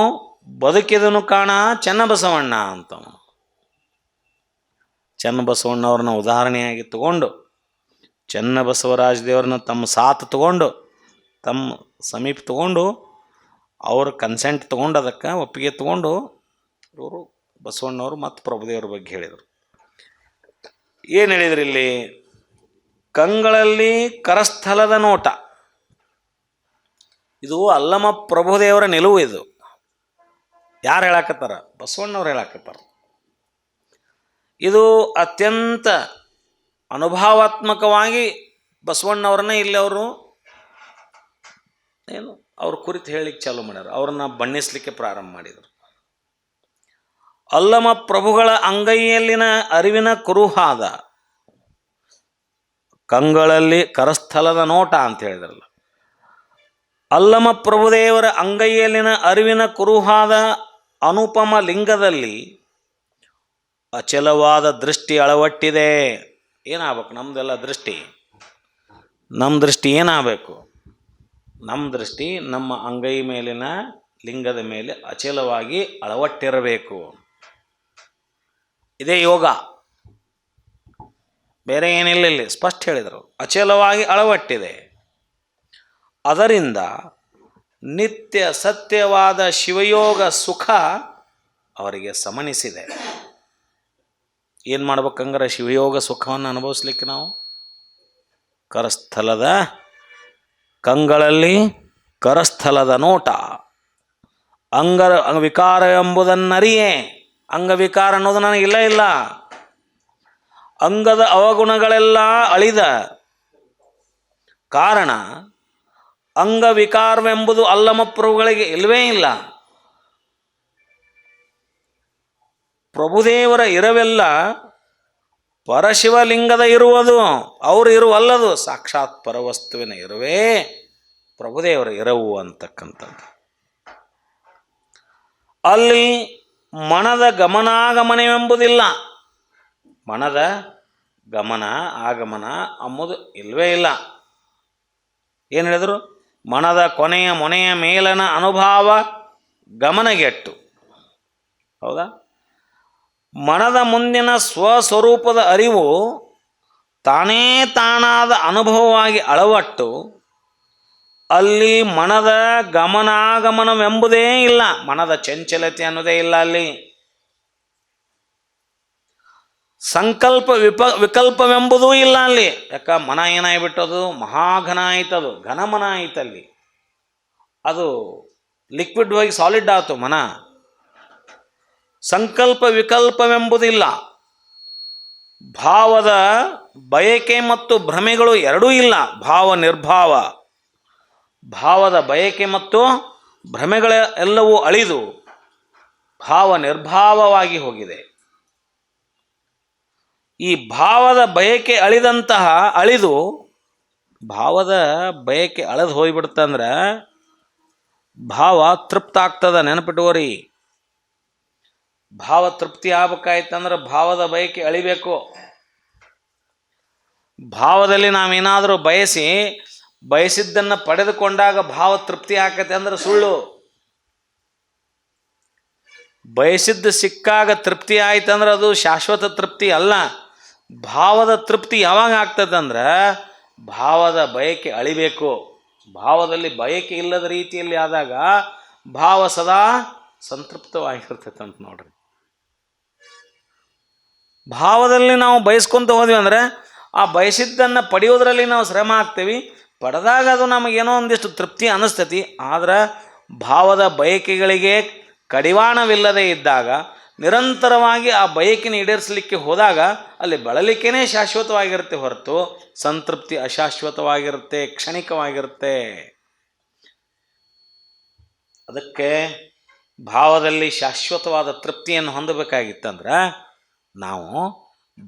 ಬದುಕಿದನು ಕಾಣ ಚನ್ನಬಸವಣ್ಣ ಅಂತ. ಚನ್ನಬಸವಣ್ಣವ್ರನ್ನ ಉದಾಹರಣೆಯಾಗಿ ತಗೊಂಡು, ಚನ್ನಬಸವರಾಜ ದೇವ್ರನ್ನ ತಮ್ಮ ಸಾಥ್ ತಗೊಂಡು, ತಮ್ಮ ಸಮೀಪ ತಗೊಂಡು, ಅವ್ರ ಕನ್ಸೆಂಟ್ ತೊಗೊಂಡು, ಅದಕ್ಕೆ ಒಪ್ಪಿಗೆ ತೊಗೊಂಡು ಇವರು ಬಸವಣ್ಣವರು ಮತ್ತು ಪ್ರಭುದೇವ್ರ ಬಗ್ಗೆ ಹೇಳಿದರು. ಏನು ಹೇಳಿದ್ರು ಇಲ್ಲಿ? ಕಂಗಳಲ್ಲಿ ಕರಸ್ಥಲದ ನೋಟ. ಇದು ಅಲ್ಲಮ ಪ್ರಭುದೇವರ ನಿಲುವು. ಇದು ಯಾರು ಹೇಳಾಕತ್ತಾರ? ಬಸವಣ್ಣವ್ರು ಹೇಳಾಕತ್ತಾರ. ಇದು ಅತ್ಯಂತ ಅನುಭಾವಾತ್ಮಕವಾಗಿ ಬಸವಣ್ಣವ್ರನ್ನ ಇಲ್ಲಿ ಅವರು ಏನು ಅವ್ರ ಕುರಿತು ಹೇಳಲಿಕ್ಕೆ ಚಾಲು ಮಾಡ್ಯಾರ, ಅವ್ರನ್ನ ಬಣ್ಣಿಸಲಿಕ್ಕೆ ಪ್ರಾರಂಭ ಮಾಡಿದರು. ಅಲ್ಲಮ ಪ್ರಭುಗಳ ಅಂಗೈಯಲ್ಲಿನ ಅರಿವಿನ ಕುರುಹಾದ, ಕಂಗಳಲ್ಲಿ ಕರಸ್ಥಲದ ನೋಟ ಅಂತ ಹೇಳಿದ್ರಲ್ಲ, ಅಲ್ಲಮ ಪ್ರಭುದೇವರ ಅಂಗೈಯಲ್ಲಿನ ಅರಿವಿನ ಕುರುಹಾದ ಅನುಪಮ ಲಿಂಗದಲ್ಲಿ ಅಚಲವಾದ ದೃಷ್ಟಿ ಅಳವಟ್ಟಿದೆ. ಏನಾಗಬೇಕು ನಮ್ಮದೆಲ್ಲ ದೃಷ್ಟಿ? ನಮ್ಮ ದೃಷ್ಟಿ ಏನಾಗಬೇಕು? ನಮ್ಮ ದೃಷ್ಟಿ ನಮ್ಮ ಅಂಗೈ ಮೇಲಿನ ಲಿಂಗದ ಮೇಲೆ ಅಚಲವಾಗಿ ಅಳವಟ್ಟಿರಬೇಕು. ಇದೇ ಯೋಗ, ಬೇರೆ ಏನಿಲ್ಲ. ಇಲ್ಲಿ ಸ್ಪಷ್ಟ ಹೇಳಿದರು, ಅಚಲವಾಗಿ ಅಳವಟ್ಟಿದೆ. ಅದರಿಂದ ನಿತ್ಯ ಸತ್ಯವಾದ ಶಿವಯೋಗ ಸುಖ ಅವರಿಗೆ ಸಮನಿಸಿದೆ. ಏನು ಮಾಡ್ಬೇಕಂದ್ರೆ ಶಿವಯೋಗ ಸುಖವನ್ನು ಅನುಭವಿಸ್ಲಿಕ್ಕೆ ನಾವು ಕರಸ್ಥಲದ, ಕಂಗಳಲ್ಲಿ ಕರಸ್ಥಲದ ನೋಟ, ವಿಕಾರ ಎಂಬುದನ್ನರಿಯೇ. ಅಂಗವಿಕಾರ ಅನ್ನೋದು ನನಗಿಲ್ಲ ಇಲ್ಲ. ಅಂಗದ ಅವಗುಣಗಳೆಲ್ಲ ಅಳಿದ ಕಾರಣ ಅಂಗವಿಕಾರವೆಂಬುದು ಅಲ್ಲಮ ಪ್ರಭುಗಳಿಗೆ ಇಲ್ಲವೇ ಇಲ್ಲ. ಪ್ರಭುದೇವರ ಇರವೆಲ್ಲ ಪರಶಿವಲಿಂಗದ ಇರುವುದು, ಅವರು ಇರುವಲ್ಲದು. ಸಾಕ್ಷಾತ್ ಪರವಸ್ತುವಿನ ಇರುವೇ ಪ್ರಭುದೇವರ ಇರವು ಅಂತಕ್ಕಂಥದ್ದು. ಅಲ್ಲಿ ಮನದ ಗಮನಾಗಮನವೆಂಬುದಿಲ್ಲ. ಮನದ ಗಮನ ಆಗಮನ ಅಂಬುದು ಇಲ್ಲವೇ ಇಲ್ಲ. ಏನು ಹೇಳಿದರು? ಮನದ ಕೊನೆಯ ಮೊನೆಯ ಮೇಲನ ಅನುಭಾವ ಗಮನಗೆಟ್ಟು. ಹೌದಾ? ಮನದ ಮುಂದಿನ ಸ್ವಸ್ವರೂಪದ ಅರಿವು ತಾನೇ ತಾನಾದ ಅನುಭವವಾಗಿ ಅಳವಟ್ಟು ಅಲ್ಲಿ ಮನದ ಗಮನಾಗಮನವೆಂಬುದೇ ಇಲ್ಲ. ಮನದ ಚಂಚಲತೆ ಅನ್ನೋದೇ ಇಲ್ಲ ಅಲ್ಲಿ. ಸಂಕಲ್ಪ ವಿಕಲ್ಪವೆಂಬುದೂ ಇಲ್ಲ ಅಲ್ಲಿ. ಯಾಕ ಮನ ಏನಾಗ್ಬಿಟ್ಟದು? ಮಹಾಘನ ಆಯ್ತದು, ಘನಮನ ಆಯ್ತಲ್ಲಿ. ಅದು ಲಿಕ್ವಿಡ್ ಹೋಗಿ ಸಾಲಿಡ್ ಆಯಿತು ಮನ. ಸಂಕಲ್ಪ ವಿಕಲ್ಪವೆಂಬುದಿಲ್ಲ. ಭಾವದ ಬಯಕೆ ಮತ್ತು ಭ್ರಮೆಗಳು ಎರಡೂ ಇಲ್ಲ. ಭಾವ ನಿರ್ಭಾವ. ಭಾವದ ಬಯಕೆ ಮತ್ತು ಭ್ರಮೆಗಳ ಎಲ್ಲವೂ ಅಳಿದು ಭಾವ ನಿರ್ಭಾವವಾಗಿ ಹೋಗಿದೆ. ಈ ಭಾವದ ಬಯಕೆ ಅಳಿದು ಭಾವದ ಬಯಕೆ ಅಳೆದು ಹೋಗ್ಬಿಡ್ತಂದ್ರೆ ಭಾವ ತೃಪ್ತ ಆಗ್ತದ. ನೆನಪಿಟ್ಟುವರಿ, ಭಾವ ತೃಪ್ತಿ ಆಗ್ಬೇಕಾಯ್ತಂದ್ರೆ ಭಾವದ ಬಯಕೆ ಅಳಿಬೇಕು. ಭಾವದಲ್ಲಿ ನಾವೇನಾದರೂ ಬಯಸಿದ್ದನ್ನು ಪಡೆದುಕೊಂಡಾಗ ಭಾವ ತೃಪ್ತಿ ಆಕತೆ ಅಂದ್ರೆ ಸುಳ್ಳು. ಬಯಸಿದ್ದು ಸಿಕ್ಕಾಗ ತೃಪ್ತಿ ಆಯ್ತಂದ್ರೆ ಅದು ಶಾಶ್ವತ ತೃಪ್ತಿ ಅಲ್ಲ. ಭಾವದ ತೃಪ್ತಿ ಯಾವಾಗ ಆಗ್ತದಂದ್ರೆ ಭಾವದ ಬಯಕೆ ಅಳಿಬೇಕು. ಭಾವದಲ್ಲಿ ಬಯಕೆ ಇಲ್ಲದ ರೀತಿಯಲ್ಲಿ ಆದಾಗ ಭಾವ ಸದಾ ಸಂತೃಪ್ತವಾಗಿರ್ತೈತೆ ಅಂತ ನೋಡ್ರಿ. ಭಾವದಲ್ಲಿ ನಾವು ಬಯಸ್ಕೊಂತ ಹೋದ್ವಿ ಅಂದರೆ ಆ ಬಯಸಿದ್ದನ್ನು ಪಡೆಯೋದ್ರಲ್ಲಿ ನಾವು ಶ್ರಮ ಆಗ್ತೀವಿ. ಪಡೆದಾಗ ಅದು ನಮಗೇನೋ ಒಂದಿಷ್ಟು ತೃಪ್ತಿ ಅನ್ನಿಸ್ತೈತಿ. ಆದ್ರೆ ಭಾವದ ಬಯಕೆಗಳಿಗೆ ಕಡಿವಾಣವಿಲ್ಲದೆ ಇದ್ದಾಗ, ನಿರಂತರವಾಗಿ ಆ ಬಯಕೆನ ಈಡೇರಿಸಲಿಕ್ಕೆ ಹೋದಾಗ ಅಲ್ಲಿ ಬಳಲಿಕೆನೇ ಶಾಶ್ವತವಾಗಿರುತ್ತೆ ಹೊರತು ಸಂತೃಪ್ತಿ ಅಶಾಶ್ವತವಾಗಿರುತ್ತೆ, ಕ್ಷಣಿಕವಾಗಿರುತ್ತೆ. ಅದಕ್ಕೆ ಭಾವದಲ್ಲಿ ಶಾಶ್ವತವಾದ ತೃಪ್ತಿಯನ್ನು ಹೊಂದಬೇಕಾಗಿತ್ತಂದ್ರೆ ನಾವು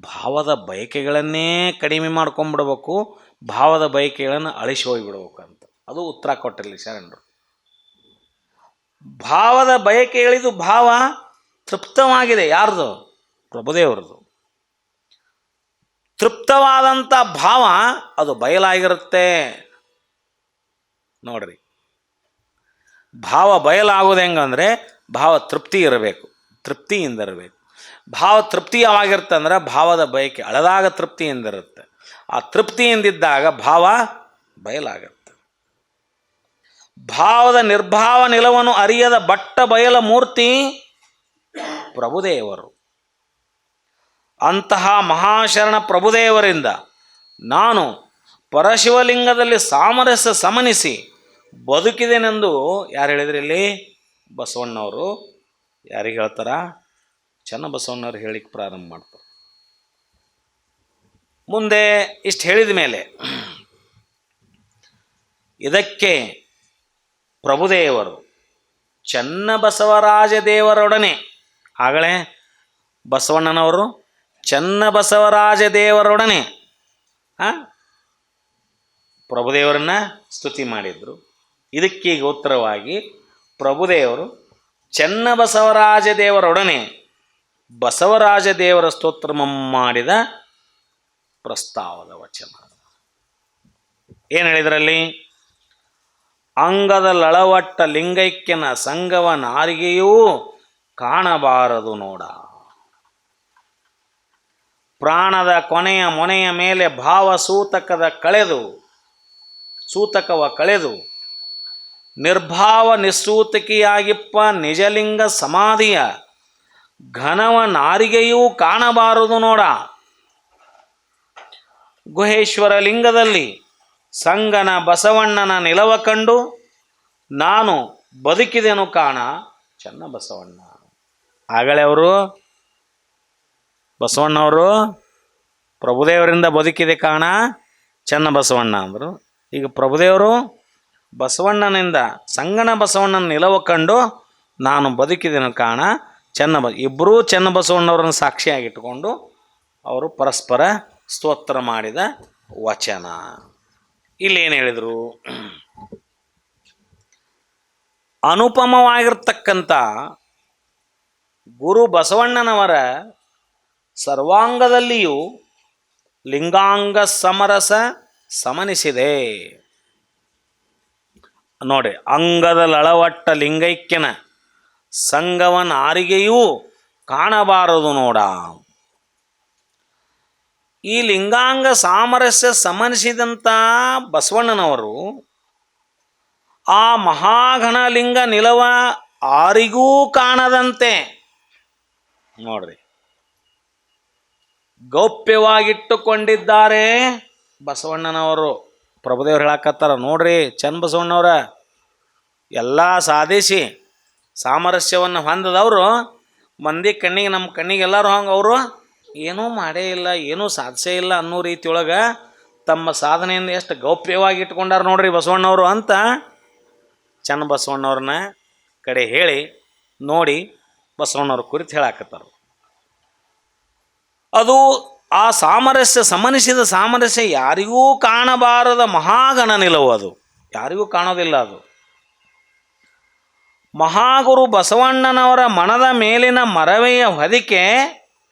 ಭಾವದ ಬಯಕೆಗಳನ್ನೇ ಕಡಿಮೆ ಮಾಡ್ಕೊಂಡ್ಬಿಡ್ಬೇಕು, ಭಾವದ ಬಯಕೆಗಳನ್ನು ಅಳಿಸಿ ಹೋಗಿಬಿಡ್ಬೇಕು ಅಂತ. ಅದು ಉತ್ತರ ಕೊಟ್ಟಿರಲಿ ಶರಣರು. ಭಾವದ ಬಯಕೆ ಇಳಿದು ಭಾವ ತೃಪ್ತವಾಗಿದೆ. ಯಾರ್ದು? ಪ್ರಭುದೇವರದು. ತೃಪ್ತವಾದಂಥ ಭಾವ ಅದು ಬಯಲಾಗಿರುತ್ತೆ. ನೋಡ್ರಿ, ಭಾವ ಬಯಲಾಗೋದು ಹೆಂಗಂದ್ರೆ ಭಾವ ತೃಪ್ತಿ ಇರಬೇಕು, ತೃಪ್ತಿಯಿಂದ ಇರಬೇಕು. ಭಾವ ತೃಪ್ತಿ ಯಾವಾಗಿರ್ತಂದ್ರೆ ಭಾವದ ಬಯಕೆ ಅಳದಾಗ ತೃಪ್ತಿಯಿಂದ ಇರುತ್ತೆ. ಆ ತೃಪ್ತಿಯಿಂದಿದ್ದಾಗ ಭಾವ ಬಯಲಾಗುತ್ತೆ. ಭಾವದ ನಿರ್ಭಾವ ನಿಲವನ್ನು ಅರಿಯದ ಬಟ್ಟ ಬಯಲ ಮೂರ್ತಿ ಪ್ರಭುದೇವರು. ಅಂತಹ ಮಹಾಶರಣ ಪ್ರಭುದೇವರಿಂದ ನಾನು ಪರಶಿವಲಿಂಗದಲ್ಲಿ ಸಾಮರಸ್ಯ ಸಮನಿಸಿ ಬದುಕಿದೆನೆಂದು ಯಾರು ಹೇಳಿದ್ರಿ ಇಲ್ಲಿ? ಬಸವಣ್ಣವರು. ಯಾರಿಗೆ ಹೇಳ್ತಾರ? ಚನ್ನಬಸವಣ್ಣವ್ರು ಹೇಳಿಕ್ಕೆ ಪ್ರಾರಂಭ ಮಾಡ್ತಾರೆ. ಮುಂದೆ ಇಷ್ಟು ಹೇಳಿದ ಮೇಲೆ ಇದಕ್ಕೆ ಪ್ರಭುದೇವರು ಚನ್ನಬಸವರಾಜ ದೇವರೊಡನೆ, ಆಗಲೇ ಬಸವಣ್ಣನವರು ಚನ್ನಬಸವರಾಜ ದೇವರೊಡನೆ ಪ್ರಭುದೇವರನ್ನ ಸ್ತುತಿ ಮಾಡಿದರು. ಇದಕ್ಕೀಗ ಉತ್ತರವಾಗಿ ಪ್ರಭುದೇವರು ಚನ್ನಬಸವರಾಜ ದೇವರೊಡನೆ ಬಸವರಾಜ ದೇವರ ಸ್ತೋತ್ರ ಮಾಡಿದ ಪ್ರಸ್ತಾವದ ವಚನ ಏನು ಹೇಳಿದ್ರಲ್ಲಿ? ಅಂಗದ ಲಳವಟ್ಟ ಲಿಂಗೈಕ್ಯನ ಸಂಗವ ನಾರಿಗೆಯೂ ಕಾಣಬಾರದು ನೋಡ. ಪ್ರಾಣದ ಕೊನೆಯ ಮೊನೆಯ ಮೇಲೆ ಭಾವ ಸೂತಕವ ಕಳೆದು ನಿರ್ಭಾವ ನಿಸ್ಸೂತಕಿಯಾಗಿಪ್ಪ ನಿಜಲಿಂಗ ಸಮಾಧಿಯ ಘನವ ನಾರಿಗೆಯೂ ಕಾಣಬಾರದು ನೋಡ. ಗುಹೇಶ್ವರ ಲಿಂಗದಲ್ಲಿ ಸಂಗನ ಬಸವಣ್ಣನ ನಿಲವ ಕಂಡು ನಾನು ಬದುಕಿದೆನು ಕಾಣ ಚನ್ನಬಸವಣ್ಣ. ಆಗಲೇ ಅವರು ಬಸವಣ್ಣವರು ಪ್ರಭುದೇವರಿಂದ ಬದುಕಿದೆ ಕಾಣ ಚನ್ನಬಸವಣ್ಣ ಅಂದರು. ಈಗ ಪ್ರಭುದೇವರು ಬಸವಣ್ಣನಿಂದ ಸಂಗನ ಬಸವಣ್ಣನ ನಿಲವ ಕಂಡು ನಾನು ಬದುಕಿದೆನು ಕಾಣ ಇಬ್ಬರೂ ಚನ್ನಬಸವಣ್ಣವರನ್ನು ಸಾಕ್ಷಿಯಾಗಿಟ್ಟುಕೊಂಡು ಅವರು ಪರಸ್ಪರ ಸ್ತೋತ್ರ ಮಾಡಿದ ವಚನ. ಇಲ್ಲೇನು ಹೇಳಿದರು? ಅನುಪಮವಾಗಿರ್ತಕ್ಕಂಥ ಗುರು ಬಸವಣ್ಣನವರ ಸರ್ವಾಂಗದಲ್ಲಿಯೂ ಲಿಂಗಾಂಗ ಸಮರಸ ಸಮನಿಸಿದೆ. ನೋಡಿ, ಅಂಗದ ಲಳವಟ್ಟ ಲಿಂಗೈಕ್ಯನ ಸಂಗವನ ಆರಿಗೆಯೂ ಕಾಣಬಾರದು ನೋಡ. ಈ ಲಿಂಗಾಂಗ ಸಾಮರಸ್ಯ ಸಮನಿಸಿದಂಥ ಬಸವಣ್ಣನವರು ಆ ಮಹಾಘನ ಲಿಂಗ ನಿಲವ ಆರಿಗೂ ಕಾಣದಂತೆ ನೋಡ್ರಿ ಗೌಪ್ಯವಾಗಿಟ್ಟುಕೊಂಡಿದ್ದಾರೆ ಬಸವಣ್ಣನವರು. ಪ್ರಭುದೇವರು ಹೇಳಕತ್ತಾರ, ನೋಡ್ರಿ ಚನ್ನಬಸವಣ್ಣವ್ರ ಎಲ್ಲ ಸಾಧಿಸಿ ಸಾಮರಸ್ಯವನ್ನು ಹೊಂದದವರು ಮಂದಿ ಕಣ್ಣಿಗೆ ನಮ್ಮ ಕಣ್ಣಿಗೆ ಎಲ್ಲರೂ ಹಂಗೆ ಅವರು ಏನೂ ಮಾಡೇ ಇಲ್ಲ, ಏನೂ ಸಾಧಿಸೇ ಇಲ್ಲ ಅನ್ನೋ ರೀತಿಯೊಳಗೆ ತಮ್ಮ ಸಾಧನೆಯಿಂದ ಎಷ್ಟು ಗೌಪ್ಯವಾಗಿ ಇಟ್ಕೊಂಡಾರ ನೋಡ್ರಿ ಬಸವಣ್ಣವರು ಅಂತ ಚನ್ನಬಸವಣ್ಣವ್ರನ್ನ ಕಡೆ ಹೇಳಿ ನೋಡಿ ಬಸವಣ್ಣವ್ರ ಕುರಿತು ಹೇಳಾಕತ್ತಾರೆ. ಅದು ಆ ಸಾಮರಸ್ಯ ಸಮನಿಸಿದ ಸಾಮರಸ್ಯ ಯಾರಿಗೂ ಕಾಣಬಾರದ ಮಹಾಗಣ ನಿಲವು, ಅದು ಯಾರಿಗೂ ಕಾಣೋದಿಲ್ಲ. ಅದು ಮಹಾಗುರು ಬಸವಣ್ಣನವರ ಮನದ ಮೇಲಿನ ಮರವೆಯ ಹೊದಿಕೆ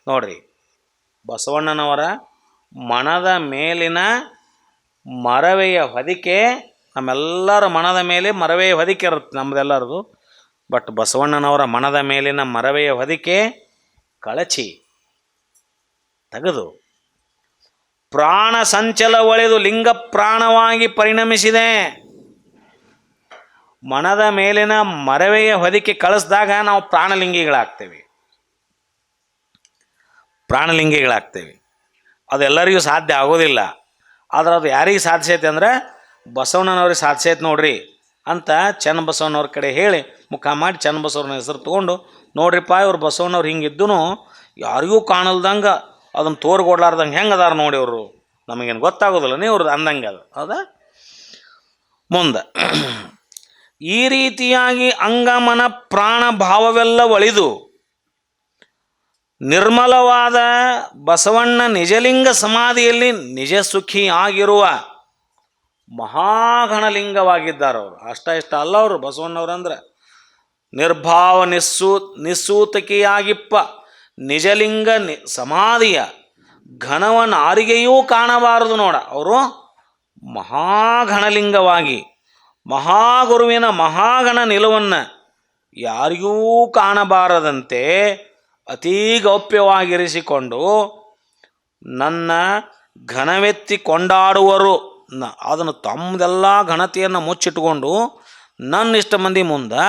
ನೋಡ್ರಿ, ಬಸವಣ್ಣನವರ ಮನದ ಮೇಲಿನ ಮರವೆಯ ಹೊದಿಕೆ, ನಮ್ಮೆಲ್ಲರ ಮನದ ಮೇಲೆ ಮರವೆಯ ಹೊದಿಕೆ ಇರುತ್ತೆ ನಮ್ಮದೆಲ್ಲರದು. ಬಟ್ ಬಸವಣ್ಣನವರ ಮನದ ಮೇಲಿನ ಮರವೆಯ ಹೊದಿಕೆ ಕಳಚಿ ತೆಗೆದು ಪ್ರಾಣ ಸಂಚಲ ಒಳೆದು ಲಿಂಗ ಪ್ರಾಣವಾಗಿ ಪರಿಣಮಿಸಿದೆ. ಮನದ ಮೇಲಿನ ಮರವೆಯ ಹೊದಿಕೆ ಕಳಿಸಿದಾಗ ನಾವು ಪ್ರಾಣಲಿಂಗಿಗಳಾಗ್ತೇವೆ. ಅದೆಲ್ಲರಿಗೂ ಸಾಧ್ಯ ಆಗೋದಿಲ್ಲ. ಆದ್ರೆ ಅದು ಯಾರಿಗೆ ಸಾಧಿಸೈತೆ ಅಂದರೆ ಬಸವಣ್ಣನವ್ರಿಗೆ ಸಾಧಿಸೈತೆ ನೋಡ್ರಿ ಅಂತ ಚನ್ನಬಸವಣ್ಣವ್ರ ಕಡೆ ಹೇಳಿ ಮುಖ ಮಾಡಿ ಚನ್ನಬಸವಣ್ಣನ ಹೆಸರು ತೊಗೊಂಡು ನೋಡ್ರಿಪ್ಪ ಇವ್ರು ಬಸವಣ್ಣವ್ರು ಹಿಂಗಿದ್ದೂ ಯಾರಿಗೂ ಕಾಣಲ್ದಂಗೆ ಅದನ್ನು ತೋರ್ಗೊಡ್ಲಾರ್ದಂಗೆ ಹೆಂಗೆ ಅದಾರ ನೋಡಿ ಅವರು, ನಮಗೇನು ಗೊತ್ತಾಗೋದಿಲ್ಲ ನೀವು ಅವ್ರದ್ದು ಅಂದಂಗೆ ಅದು ಹೌದಾ. ಮುಂದೆ ಈ ರೀತಿಯಾಗಿ ಅಂಗಮನ ಪ್ರಾಣ ಭಾವವೆಲ್ಲ ಒಳಿದು ನಿರ್ಮಲವಾದ ಬಸವಣ್ಣ ನಿಜಲಿಂಗ ಸಮಾಧಿಯಲ್ಲಿ ನಿಜ ಸುಖಿ ಆಗಿರುವ ಮಹಾಗಣಲಿಂಗವಾಗಿದ್ದಾರೆ ಅವರು. ಇಷ್ಟ ಅಲ್ಲ ಅವರು ಬಸವಣ್ಣವ್ರಂದ್ರೆ ನಿರ್ಭಾವ ನಿಸ್ಸೂತಕಿಯಾಗಿಪ್ಪ ನಿಜಲಿಂಗ ಸಮಾಧಿಯ ಘನವ ನಾರಿಗೆಯೂ ಕಾಣಬಾರದು ನೋಡ. ಅವರು ಮಹಾಗಣಲಿಂಗವಾಗಿ ಮಹಾಗುರುವಿನ ಮಹಾಗಣ ನಿಲುವನ್ನು ಯಾರಿಗೂ ಕಾಣಬಾರದಂತೆ ಅತೀ ಗೌಪ್ಯವಾಗಿರಿಸಿಕೊಂಡು ನನ್ನ ಘನವೆತ್ತಿ ಕೊಂಡಾಡುವರು. ಅದನ್ನು ತಮ್ಮದೆಲ್ಲ ಘನತೆಯನ್ನು ಮುಚ್ಚಿಟ್ಕೊಂಡು ನನ್ನ ಇಷ್ಟ ಮಂದಿ ಮುಂದೆ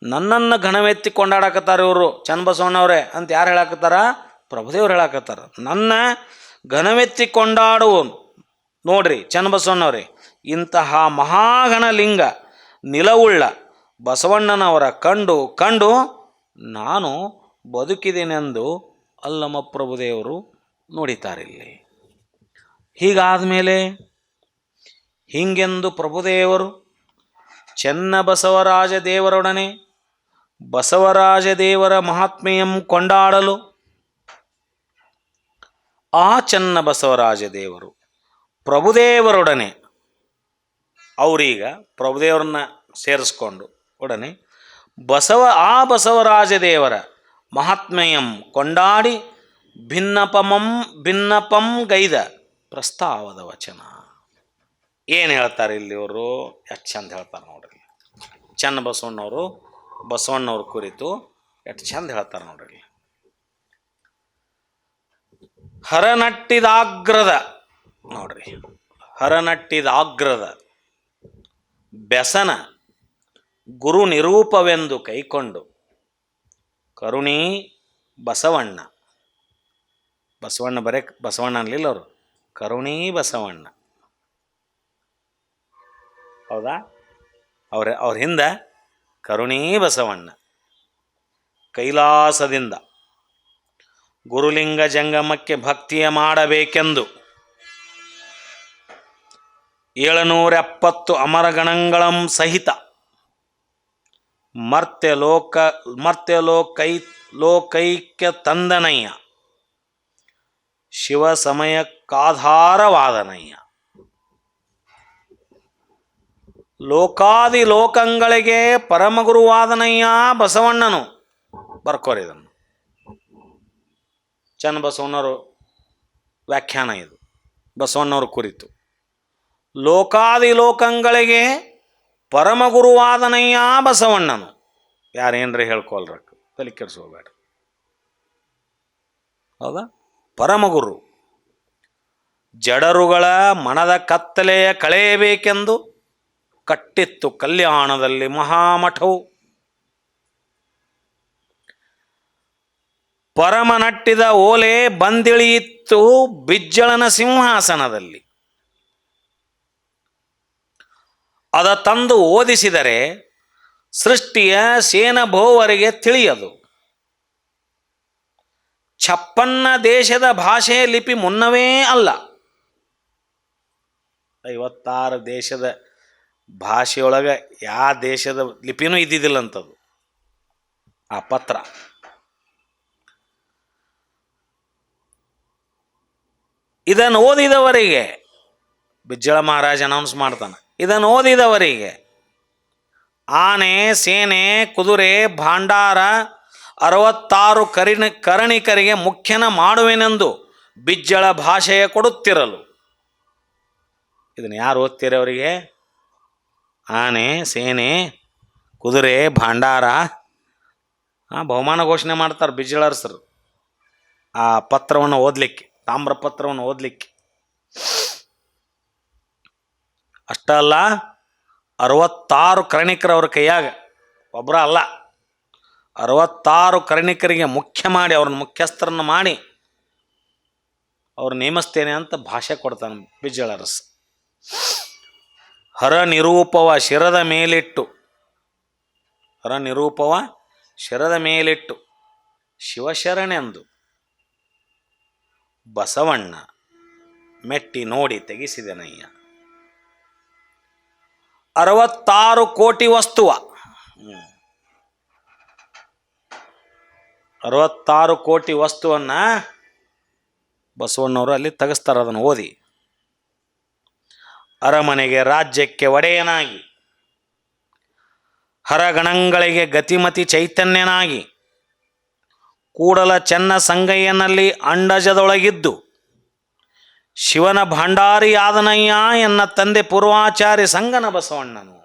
ನನ್ನನ್ನು ಘನವೆತ್ತಿ ಕೊಂಡಾಡಕತ್ತಾರೆ ಇವರು ಚನ್ನಬಸವಣ್ಣವ್ರೆ ಅಂತ ಯಾರು ಹೇಳಕತ್ತಾರ? ಪ್ರಭುದೇವ್ರು ಹೇಳಕತ್ತಾರ. ನನ್ನ ಘನವೆತ್ತಿ ಕೊಂಡಾಡುವನು ನೋಡ್ರಿ ಚನ್ನಬಸವಣ್ಣವ್ರೆ. ಇಂತಹ ಮಹಾಗಣಲಿಂಗ ನಿಲವುಳ್ಳ ಬಸವಣ್ಣನವರ ಕಂಡು ನಾನು ಬದುಕಿದೆನೆಂದು ಅಲ್ಲಮ ಪ್ರಭುದೇವರು ನುಡಿತಾರಿಲ್ಲಿ. ಹೀಗಾದ ಮೇಲೆ ಹೀಗೆಂದು ಪ್ರಭುದೇವರು ಚೆನ್ನಬಸವರಾಜ ದೇವರೊಡನೆ ಬಸವರಾಜ ದೇವರ ಮಹಾತ್ಮೆಯಂ ಕೊಂಡಾಡಲು ಆ ಚೆನ್ನಬಸವರಾಜ ದೇವರು ಪ್ರಭುದೇವರೊಡನೆ ಅವರೀಗ ಪ್ರಭುದೇವರನ್ನ ಸೇರಿಸ್ಕೊಂಡು ಒಡನೆ ಬಸವರಾಜ ದೇವರ ಮಹಾತ್ಮೆಯಂ ಕೊಂಡಾಡಿ ಭಿನ್ನಪಂ ಗೈದ ಪ್ರಸ್ತಾವದ ವಚನ. ಏನು ಹೇಳ್ತಾರೆ ಇಲ್ಲಿ ಅವರು? ಎಷ್ಟು ಚಂದ ಹೇಳ್ತಾರೆ ನೋಡ್ರಿ. ಚನ್ನಬಸವಣ್ಣವರು ಬಸವಣ್ಣವ್ರ ಕುರಿತು ಎಷ್ಟು ಚಂದ ಹೇಳ್ತಾರೆ ನೋಡ್ರಿ. ಹರನಟ್ಟಿದಾಗ್ರದ ನೋಡ್ರಿ, ಹರನಟ್ಟಿದಾಗ್ರದ ಬೆಸನ ಗುರು ನಿರೂಪವೆಂದು ಕೈಕೊಂಡು ಕರುಣಿ ಬಸವಣ್ಣ ಬರೇ ಬಸವಣ್ಣ ಅನ್ಲಿಲ್ಲ ಅವರು, ಕರುಣಿ ಬಸವಣ್ಣ ಹೌದಾ. ಅವ್ರ ಹಿಂದೆ ಕರುಣಿ ಬಸವಣ್ಣ ಕೈಲಾಸದಿಂದ ಗುರುಲಿಂಗ ಜಂಗಮಕ್ಕೆ ಭಕ್ತಿಯ ಮಾಡಬೇಕೆಂದು 770 ಅಮರಗಣಗಳಂ ಸಹಿತ ಲೋಕೈಕ್ಯ ತಂದನಯ್ಯ ಶಿವ ಸಮಯಕ್ಕಾಧಾರವಾದನಯ್ಯ. ಲೋಕಾದಿ ಲೋಕಗಳಿಗೆ ಪರಮಗುರುವಾದನಯ್ಯ ಬಸವಣ್ಣನು. ಬರ್ಕೋರಿದನ್ನು ಚನ್ನಬಸವಣ್ಣವರು ವ್ಯಾಖ್ಯಾನ ಇದು ಬಸವಣ್ಣವ್ರ ಕುರಿತು. ಲೋಕಾದಿ ಲೋಕಗಳಿಗೆ ಪರಮಗುರುವಾದನಯ್ಯ ಬಸವಣ್ಣನು. ಯಾರೇನ್ರಿ ಹೇಳ್ಕೊಳ್ರಕ್ಕ, ತಲೆ ಕೆಡಿಸ್ಕೋಬೇಡ ಹೌದಾ. ಪರಮಗುರು ಜಡರುಗಳ ಮನದ ಕತ್ತಲೆಯ ಕಳೆಯಬೇಕೆಂದು ಕಟ್ಟಿತ್ತು ಕಲ್ಯಾಣದಲ್ಲಿ ಮಹಾಮಠವು. ಪರಮನಟ್ಟಿದ ಓಲೆ ಬಂದಿಳಿಯಿತ್ತು ಬಿಜ್ಜಳನ ಸಿಂಹಾಸನದಲ್ಲಿ. ಅದ ತಂದು ಓದಿಸಿದರೆ ಸೃಷ್ಟಿಯ ಸೇನಭೋವರಿಗೆ ತಿಳಿಯದು. 56 ದೇಶದ ಭಾಷೆಯ ಲಿಪಿ ಮುನ್ನವೇ ಅಲ್ಲ. 56 ದೇಶದ ಭಾಷೆಯೊಳಗೆ ಯಾವ ದೇಶದ ಲಿಪಿನೂ ಇದ್ದಿದ್ದಿಲ್ಲಂಥದ್ದು ಆ ಪತ್ರ. ಇದನ್ನು ಓದಿದವರಿಗೆ ಬಿಜ್ಜಳ ಮಹಾರಾಜ ಅನೌನ್ಸ್ ಮಾಡ್ತಾನೆ, ಇದನ್ನು ಓದಿದವರಿಗೆ ಆನೆ, ಸೇನೆ, ಕುದುರೆ, ಭಾಂಡಾರ 66 ಕರಣಿಕರಿಗೆ ಮುಖ್ಯನ ಮಾಡುವೆನೆಂದು ಬಿಜ್ಜಳ ಭಾಷೆಯ ಕೊಡುತ್ತಿರಲು. ಇದನ್ನು ಯಾರು ಓದ್ತೀರಿ ಅವರಿಗೆ? ಆನೆ, ಸೇನೆ, ಕುದುರೆ, ಭಾಂಡಾರ ಬಹುಮಾನ ಘೋಷಣೆ ಮಾಡ್ತಾರೆ ಬಿಜ್ಜಳರ್ಸರು ಆ ಪತ್ರವನ್ನು ಓದಲಿಕ್ಕೆ, ತಾಮ್ರ ಪತ್ರವನ್ನು ಓದಲಿಕ್ಕೆ. ಅಷ್ಟ ಅಲ್ಲ, 66 ಕರ್ಣಿಕರು ಅವ್ರ ಕೈಯಾಗ, ಒಬ್ಬರ ಅಲ್ಲ, 66 ಕರ್ಣಿಕರಿಗೆ ಮುಖ್ಯ ಮಾಡಿ, ಅವ್ರನ್ನ ಮುಖ್ಯಸ್ಥರನ್ನು ಮಾಡಿ ಅವ್ರು ನೇಮಿಸ್ತೇನೆ ಅಂತ ಭಾಷೆ ಕೊಡ್ತಾನೆ ಬಿಜ್ಜಳರಸ. ಹರ ನಿರೂಪವ ಶಿರದ ಮೇಲಿಟ್ಟು, ಹರ ನಿರೂಪವ ಶಿರದ ಮೇಲಿಟ್ಟು ಶಿವಶರಣೆಂದು ಬಸವಣ್ಣ ಮೆಟ್ಟಿ ನೋಡಿ ತೆಗೆಸಿದೆನಯ್ಯ. 66 ಕೋಟಿ ವಸ್ತುವ, 66 ಕೋಟಿ ವಸ್ತುವನ್ನು ಬಸವಣ್ಣವರು ಅಲ್ಲಿ ತೆಗೆಸ್ತಾರೆ. ಅದನ್ನು ಓದಿ. ಅರಮನೆಗೆ ರಾಜ್ಯಕ್ಕೆ ಒಡೆಯನಾಗಿ, ಹರಗಣಗಳಿಗೆ ಗತಿಮತಿ ಚೈತನ್ಯನಾಗಿ, ಕೂಡಲ ಚೆನ್ನ ಸಂಗಯ್ಯನಲ್ಲಿ ಅಂಡಜದೊಳಗಿದ್ದು ಶಿವನ ಭಂಡಾರಿಯಾದನಯ್ಯ ಎನ್ನ ತಂದೆ ಪೂರ್ವಾಚಾರಿ ಸಂಗನ ಬಸವಣ್ಣನು.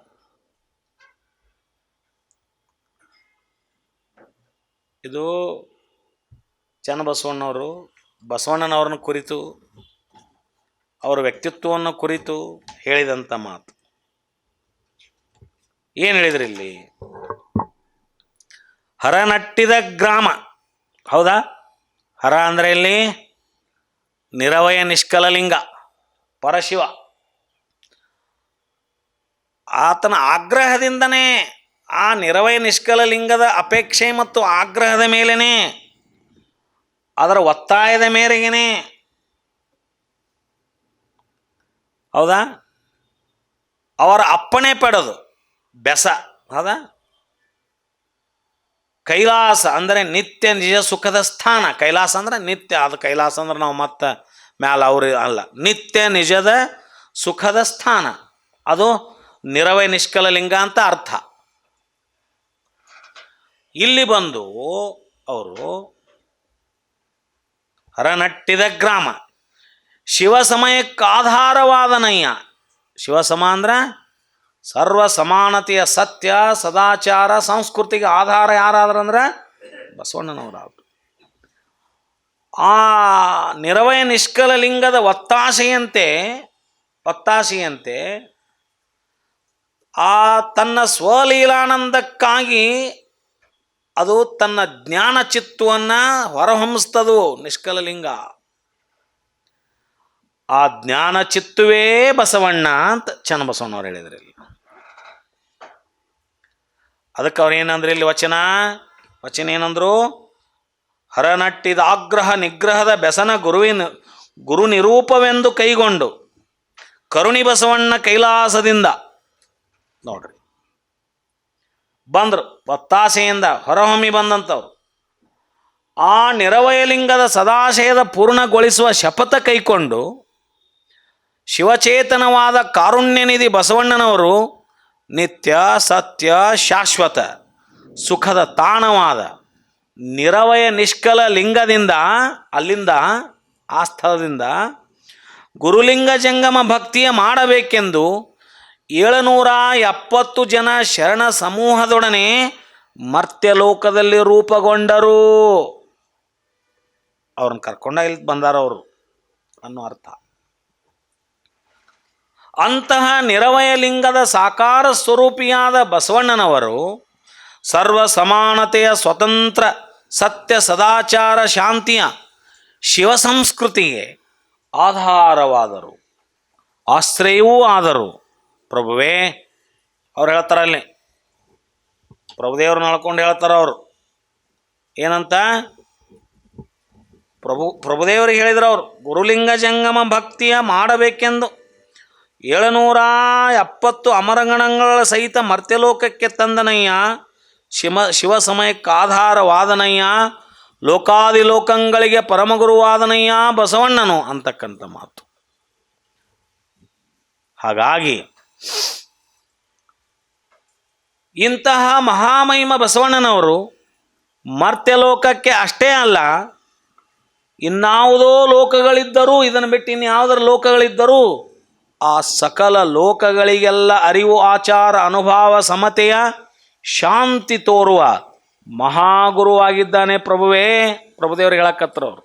ಇದು ಚನ್ನಬಸವಣ್ಣವರು ಬಸವಣ್ಣನವ್ರನ್ನ ಕುರಿತು, ಅವರ ವ್ಯಕ್ತಿತ್ವವನ್ನು ಕುರಿತು ಹೇಳಿದಂಥ ಮಾತು. ಏನು ಹೇಳಿದ್ರಿ ಇಲ್ಲಿ? ಹರ ನಟ್ಟಿದ ಗ್ರಾಮ, ಹೌದಾ? ಹರ ಅಂದರೆ ಇಲ್ಲಿ ನಿರವಯ ನಿಷ್ಕಲಲಿಂಗ ಪರಶಿವ. ಆತನ ಆಗ್ರಹದಿಂದನೇ, ಆ ನಿರವಯ ನಿಷ್ಕಲಲಿಂಗದ ಅಪೇಕ್ಷೆ ಮತ್ತು ಆಗ್ರಹದ ಮೇಲೇ, ಅದರ ಒತ್ತಾಯದ ಮೇರೆಗೇನೆ, ಹೌದಾ, ಅವರ ಅಪ್ಪಣೆ ಪಡೆದು ಬೆಸ, ಹೌದಾ, ಕೈಲಾಸ ಅಂದರೆ ನಿತ್ಯ ನಿಜ ಸುಖದ ಸ್ಥಾನ. ಕೈಲಾಸ ಅಂದರೆ ನಿತ್ಯ, ಅದು ಕೈಲಾಸ ಅಂದ್ರೆ ನಾವು ಮತ್ತೆ ಮ್ಯಾಲ ಅವ್ರು ಅಲ್ಲ, ನಿತ್ಯ ನಿಜದ ಸುಖದ ಸ್ಥಾನ, ಅದು ನಿರವಯ ನಿಷ್ಕಲಲಿಂಗ ಅಂತ ಅರ್ಥ. ಇಲ್ಲಿ ಬಂದು ಅವರು ಹರನಟ್ಟಿದ ಗ್ರಾಮ, ಶಿವ ಸಮಯಕ್ಕೆ ಆಧಾರವಾದನಯ್ಯ. ಶಿವಸಮ ಅಂದ್ರೆ ಸರ್ವ ಸಮಾನತೆಯ ಸತ್ಯ, ಸದಾಚಾರ, ಸಂಸ್ಕೃತಿಗೆ ಆಧಾರ ಯಾರಾದ್ರಂದ್ರೆ ಬಸವಣ್ಣನವರಾದ್ರು. ಆ ನಿರವಯ ನಿಷ್ಕಲಲಿಂಗದ ಒತ್ತಾಸೆಯಂತೆ ಆ ತನ್ನ ಸ್ವಲೀಲಾನಂದಕ್ಕಾಗಿ ಅದು ತನ್ನ ಜ್ಞಾನ ಚಿತ್ತವನ್ನು ಹೊರಹೊಮ್ಮಿಸ್ತದು ನಿಷ್ಕಲಲಿಂಗ. ಆ ಜ್ಞಾನ ಚಿತ್ತುವೇ ಬಸವಣ್ಣ ಅಂತ ಚನ್ನಬಸವಣ್ಣವ್ರು ಹೇಳಿದ್ರಿ. ಅದಕ್ಕೆ ಅವ್ರು ಏನಂದ್ರೆ ಇಲ್ಲಿ ವಚನ ಏನಂದ್ರು? ಹರನಟ್ಟಿದ ಆಗ್ರಹ ನಿಗ್ರಹದ ಬೆಸನ ಗುರು ನಿರೂಪವೆಂದು ಕೈಗೊಂಡು ಕರುಣಿ ಬಸವಣ್ಣ ಕೈಲಾಸದಿಂದ ನೋಡ್ರಿ ಬಂದರು, ಒತ್ತಾಸೆಯಿಂದ ಹೊರಹೊಮ್ಮಿ ಬಂದಂಥವ್ರು. ಆ ನಿರವಯಲಿಂಗದ ಸದಾಶಯದ ಪೂರ್ಣಗೊಳಿಸುವ ಶಪಥ ಕೈಕೊಂಡು ಶಿವಚೇತನವಾದ ಕಾರುಣ್ಯನಿಧಿ ಬಸವಣ್ಣನವರು ನಿತ್ಯ ಸತ್ಯ ಶಾಶ್ವತ ಸುಖದ ತಾಣವಾದ ನಿರವಯ ನಿಷ್ಕಲ ಲಿಂಗದಿಂದ, ಅಲ್ಲಿಂದ ಆ ಸ್ಥಳದಿಂದ ಗುರುಲಿಂಗ ಜಂಗಮ ಭಕ್ತಿಯ ಮಾಡಬೇಕೆಂದು 770 ಜನ ಶರಣ ಸಮೂಹದೊಡನೆ ಮರ್ತ್ಯಲೋಕದಲ್ಲಿ ರೂಪುಗೊಂಡರು. ಅವ್ರನ್ನ ಕರ್ಕೊಂಡ ಇಲ್ಲಿ ಬಂದಾರ ಅವರು ಅನ್ನೋ ಅರ್ಥ. ಅಂತಹ ನಿರವಯ ಲಿಂಗದ ಸಾಕಾರ ಸ್ವರೂಪಿಯಾದ ಬಸವಣ್ಣನವರು ಸರ್ವ ಸಮಾನತೆಯ ಸ್ವತಂತ್ರ ಸತ್ಯ ಸದಾಚಾರ ಶಾಂತಿಯ ಶಿವ ಸಂಸ್ಕೃತಿಗೆ ಆಧಾರವಾದರು, ಆಶ್ರಯವೂ ಆದರು. ಪ್ರಭುವೇ, ಅವ್ರು ಹೇಳ್ತಾರಲ್ಲಿ ಪ್ರಭುದೇವ್ರನ್ನ ನಳ್ಕೊಂಡು ಹೇಳ್ತಾರ ಅವರು ಏನಂತ. ಪ್ರಭುದೇವರಿಗೆ ಹೇಳಿದ್ರು ಅವರು ಗುರುಲಿಂಗ ಜಂಗಮ ಭಕ್ತಿಯ ಮಾಡಬೇಕೆಂದು 770 ಅಮರಗಣಗಳ ಸಹಿತ ಮರ್ತ್ಯಲೋಕಕ್ಕೆ ತಂದನಯ್ಯ, ಶಿವ ಸಮಯಕ್ಕಾಧಾರವಾದನಯ್ಯ, ಲೋಕಾದಿಲೋಕಗಳಿಗೆ ಪರಮಗುರುವಾದನಯ್ಯ ಬಸವಣ್ಣನು ಅಂತಕ್ಕಂಥ ಮಾತು. ಹಾಗಾಗಿ ಇಂತಹ ಮಹಾಮಹಿಮ ಬಸವಣ್ಣನವರು ಮರ್ತ್ಯಲೋಕಕ್ಕೆ ಅಷ್ಟೇ ಅಲ್ಲ, ಇನ್ಯಾವುದೋ ಲೋಕಗಳಿದ್ದರೂ, ಇದನ್ನು ಬಿಟ್ಟು ಇನ್ಯಾವುದರ ಲೋಕಗಳಿದ್ದರೂ ಆ ಸಕಲ ಲೋಕಗಳಿಗೆಲ್ಲ ಅರಿವು, ಆಚಾರ, ಅನುಭವ, ಸಮತೆಯ ಶಾಂತಿ ತೋರುವ ಮಹಾಗುರುವಾಗಿದ್ದಾನೆ ಪ್ರಭುವೇ. ಪ್ರಭುದೇವರು ಹೇಳಕತ್ತರವರು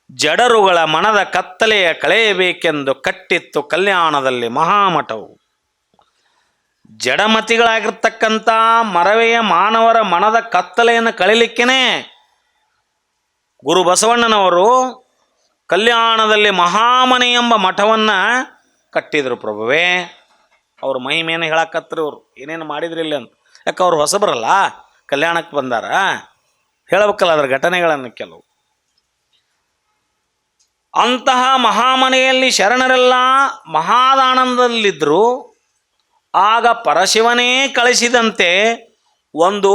ಜಡರುಗಳ ಮನದ ಕತ್ತಲೆಯ ಕಳೆಯಬೇಕೆಂದು ಕಟ್ಟಿತ್ತು ಕಲ್ಯಾಣದಲ್ಲಿ ಮಹಾಮಠವು. ಜಡಮತಿಗಳಾಗಿರ್ತಕ್ಕಂಥ ಮರವೆಯ ಮಾನವರ ಮನದ ಕತ್ತಲೆಯನ್ನು ಕಳಿಲಿಕ್ಕೇನೆ ಗುರು ಬಸವಣ್ಣನವರು ಕಲ್ಯಾಣದಲ್ಲಿ ಮಹಾಮನೆ ಎಂಬ ಮಠವನ್ನು ಕಟ್ಟಿದರು ಪ್ರಭುವೇ. ಅವ್ರ ಮಹಿಮೆಯನ್ನು ಹೇಳಕತ್ರಿ ಅವರು ಏನೇನು ಮಾಡಿದ್ರಿ ಇಲ್ಲಿ ಅಂತ. ಯಾಕೆ ಅವ್ರು ಹೊಸಬರಲ್ಲ, ಕಲ್ಯಾಣಕ್ಕೆ ಬಂದಾರ, ಹೇಳಬೇಕಲ್ಲ ಅದರ ಘಟನೆಗಳನ್ನು ಕೆಲವು. ಅಂತಹ ಮಹಾಮನೆಯಲ್ಲಿ ಶರಣರೆಲ್ಲ ಮಹಾದಾನಂದದಲ್ಲಿದ್ದರು. ಆಗ ಪರಶಿವನೇ ಕಳಿಸಿದಂತೆ ಒಂದು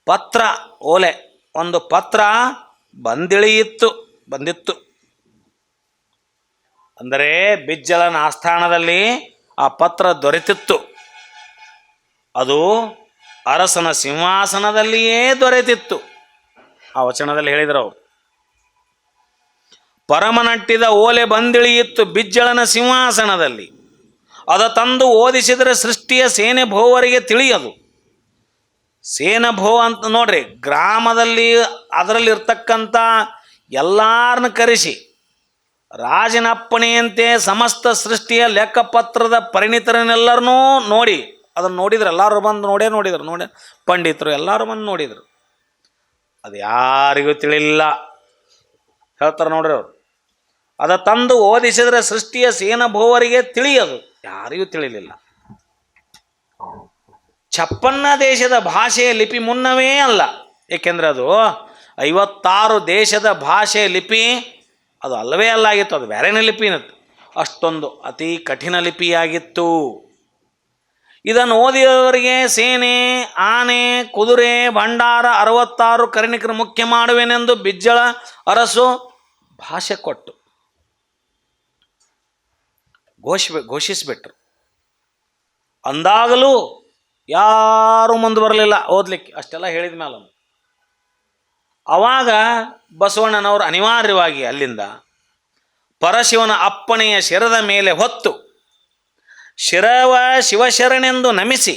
ಪತ್ರ, ಓಲೆ, ಒಂದು ಪತ್ರ ಬಂದಿತ್ತು. ಅಂದರೆ ಬಿಜ್ಜಳನ ಆಸ್ಥಾನದಲ್ಲಿ ಆ ಪತ್ರ ದೊರೆತಿತ್ತು. ಅದು ಅರಸನ ಸಿಂಹಾಸನದಲ್ಲಿಯೇ ದೊರೆತಿತ್ತು. ಆ ವಚನದಲ್ಲಿ ಹೇಳಿದರು ಅವರು, ಪರಮನಟ್ಟಿದ ಓಲೆ ಬಂದಿಳಿಯಿತ್ತು ಬಿಜ್ಜಳನ ಸಿಂಹಾಸನದಲ್ಲಿ, ಅದ ತಂದು ಓದಿಸಿದರೆ ಸೃಷ್ಟಿಯ ಸೇನೆ ಭೋವರಿಗೆ ತಿಳಿಯದು. ಸೇನ ಭೋ ಅಂತ ನೋಡ್ರಿ, ಗ್ರಾಮದಲ್ಲಿ ಅದರಲ್ಲಿರ್ತಕ್ಕಂಥ ಎಲ್ಲರನ್ನ ಕರೆಸಿ ರಾಜನಪ್ಪಣೆಯಂತೆ ಸಮಸ್ತ ಸೃಷ್ಟಿಯ ಲೆಕ್ಕಪತ್ರದ ಪರಿಣಿತರನ್ನೆಲ್ಲರನ್ನೂ ನೋಡಿ, ಅದನ್ನು ನೋಡಿದ್ರು, ಎಲ್ಲರೂ ಬಂದು ನೋಡಿದ್ರು, ಪಂಡಿತರು ಎಲ್ಲರೂ ಬಂದು ನೋಡಿದರು. ಅದು ಯಾರಿಗೂ ತಿಳಿಲಿಲ್ಲ, ಹೇಳ್ತಾರೆ ನೋಡ್ರಿ ಅವರು. ಅದ ತಂದು ಓದಿಸಿದರೆ ಸೃಷ್ಟಿಯ ಸೇನಭೋವರಿಗೆ ತಿಳಿಯದು, ಯಾರಿಗೂ ತಿಳಿಲಿಲ್ಲ. ಛಪ್ಪನ್ನ ದೇಶದ ಭಾಷೆಯ ಲಿಪಿ ಮುನ್ನವೇ ಅಲ್ಲ, ಏಕೆಂದರೆ ಅದು 56 ದೇಶದ ಭಾಷೆಯ ಲಿಪಿ ಅದು ಅಲ್ಲವೇ ಅಲ್ಲಾಗಿತ್ತು, ಅದು ಬೇರೆನೇ ಲಿಪಿನತ್ತು. ಅಷ್ಟೊಂದು ಅತಿ ಕಠಿಣ ಲಿಪಿಯಾಗಿತ್ತು. ಇದನ್ನು ಓದಿದವರಿಗೆ ಸೇನೆ, ಆನೆ, ಕುದುರೆ, ಭಂಡಾರ 66 ಕರ್ಣಿಕರು ಮುಖ್ಯ ಮಾಡುವೆನೆಂದು ಬಿಜ್ಜಳ ಅರಸು ಭಾಷೆ ಕೊಟ್ಟು ಘೋಷಿಸಿಬಿಟ್ರು. ಅಂದಾಗಲೂ ಯಾರೂ ಮುಂದೆ ಬರಲಿಲ್ಲ ಓದಲಿಕ್ಕೆ. ಅಷ್ಟೆಲ್ಲ ಹೇಳಿದ ಮೇಲೆ ಆವಾಗ ಬಸವಣ್ಣನವರು ಅನಿವಾರ್ಯವಾಗಿ ಅಲ್ಲಿಂದ ಪರಶಿವನ ಅಪ್ಪಣೆಯ ಶಿರದ ಮೇಲೆ ಹೊತ್ತು ಶಿರವ ಶಿವಶರಣೆಂದು ನಮಿಸಿ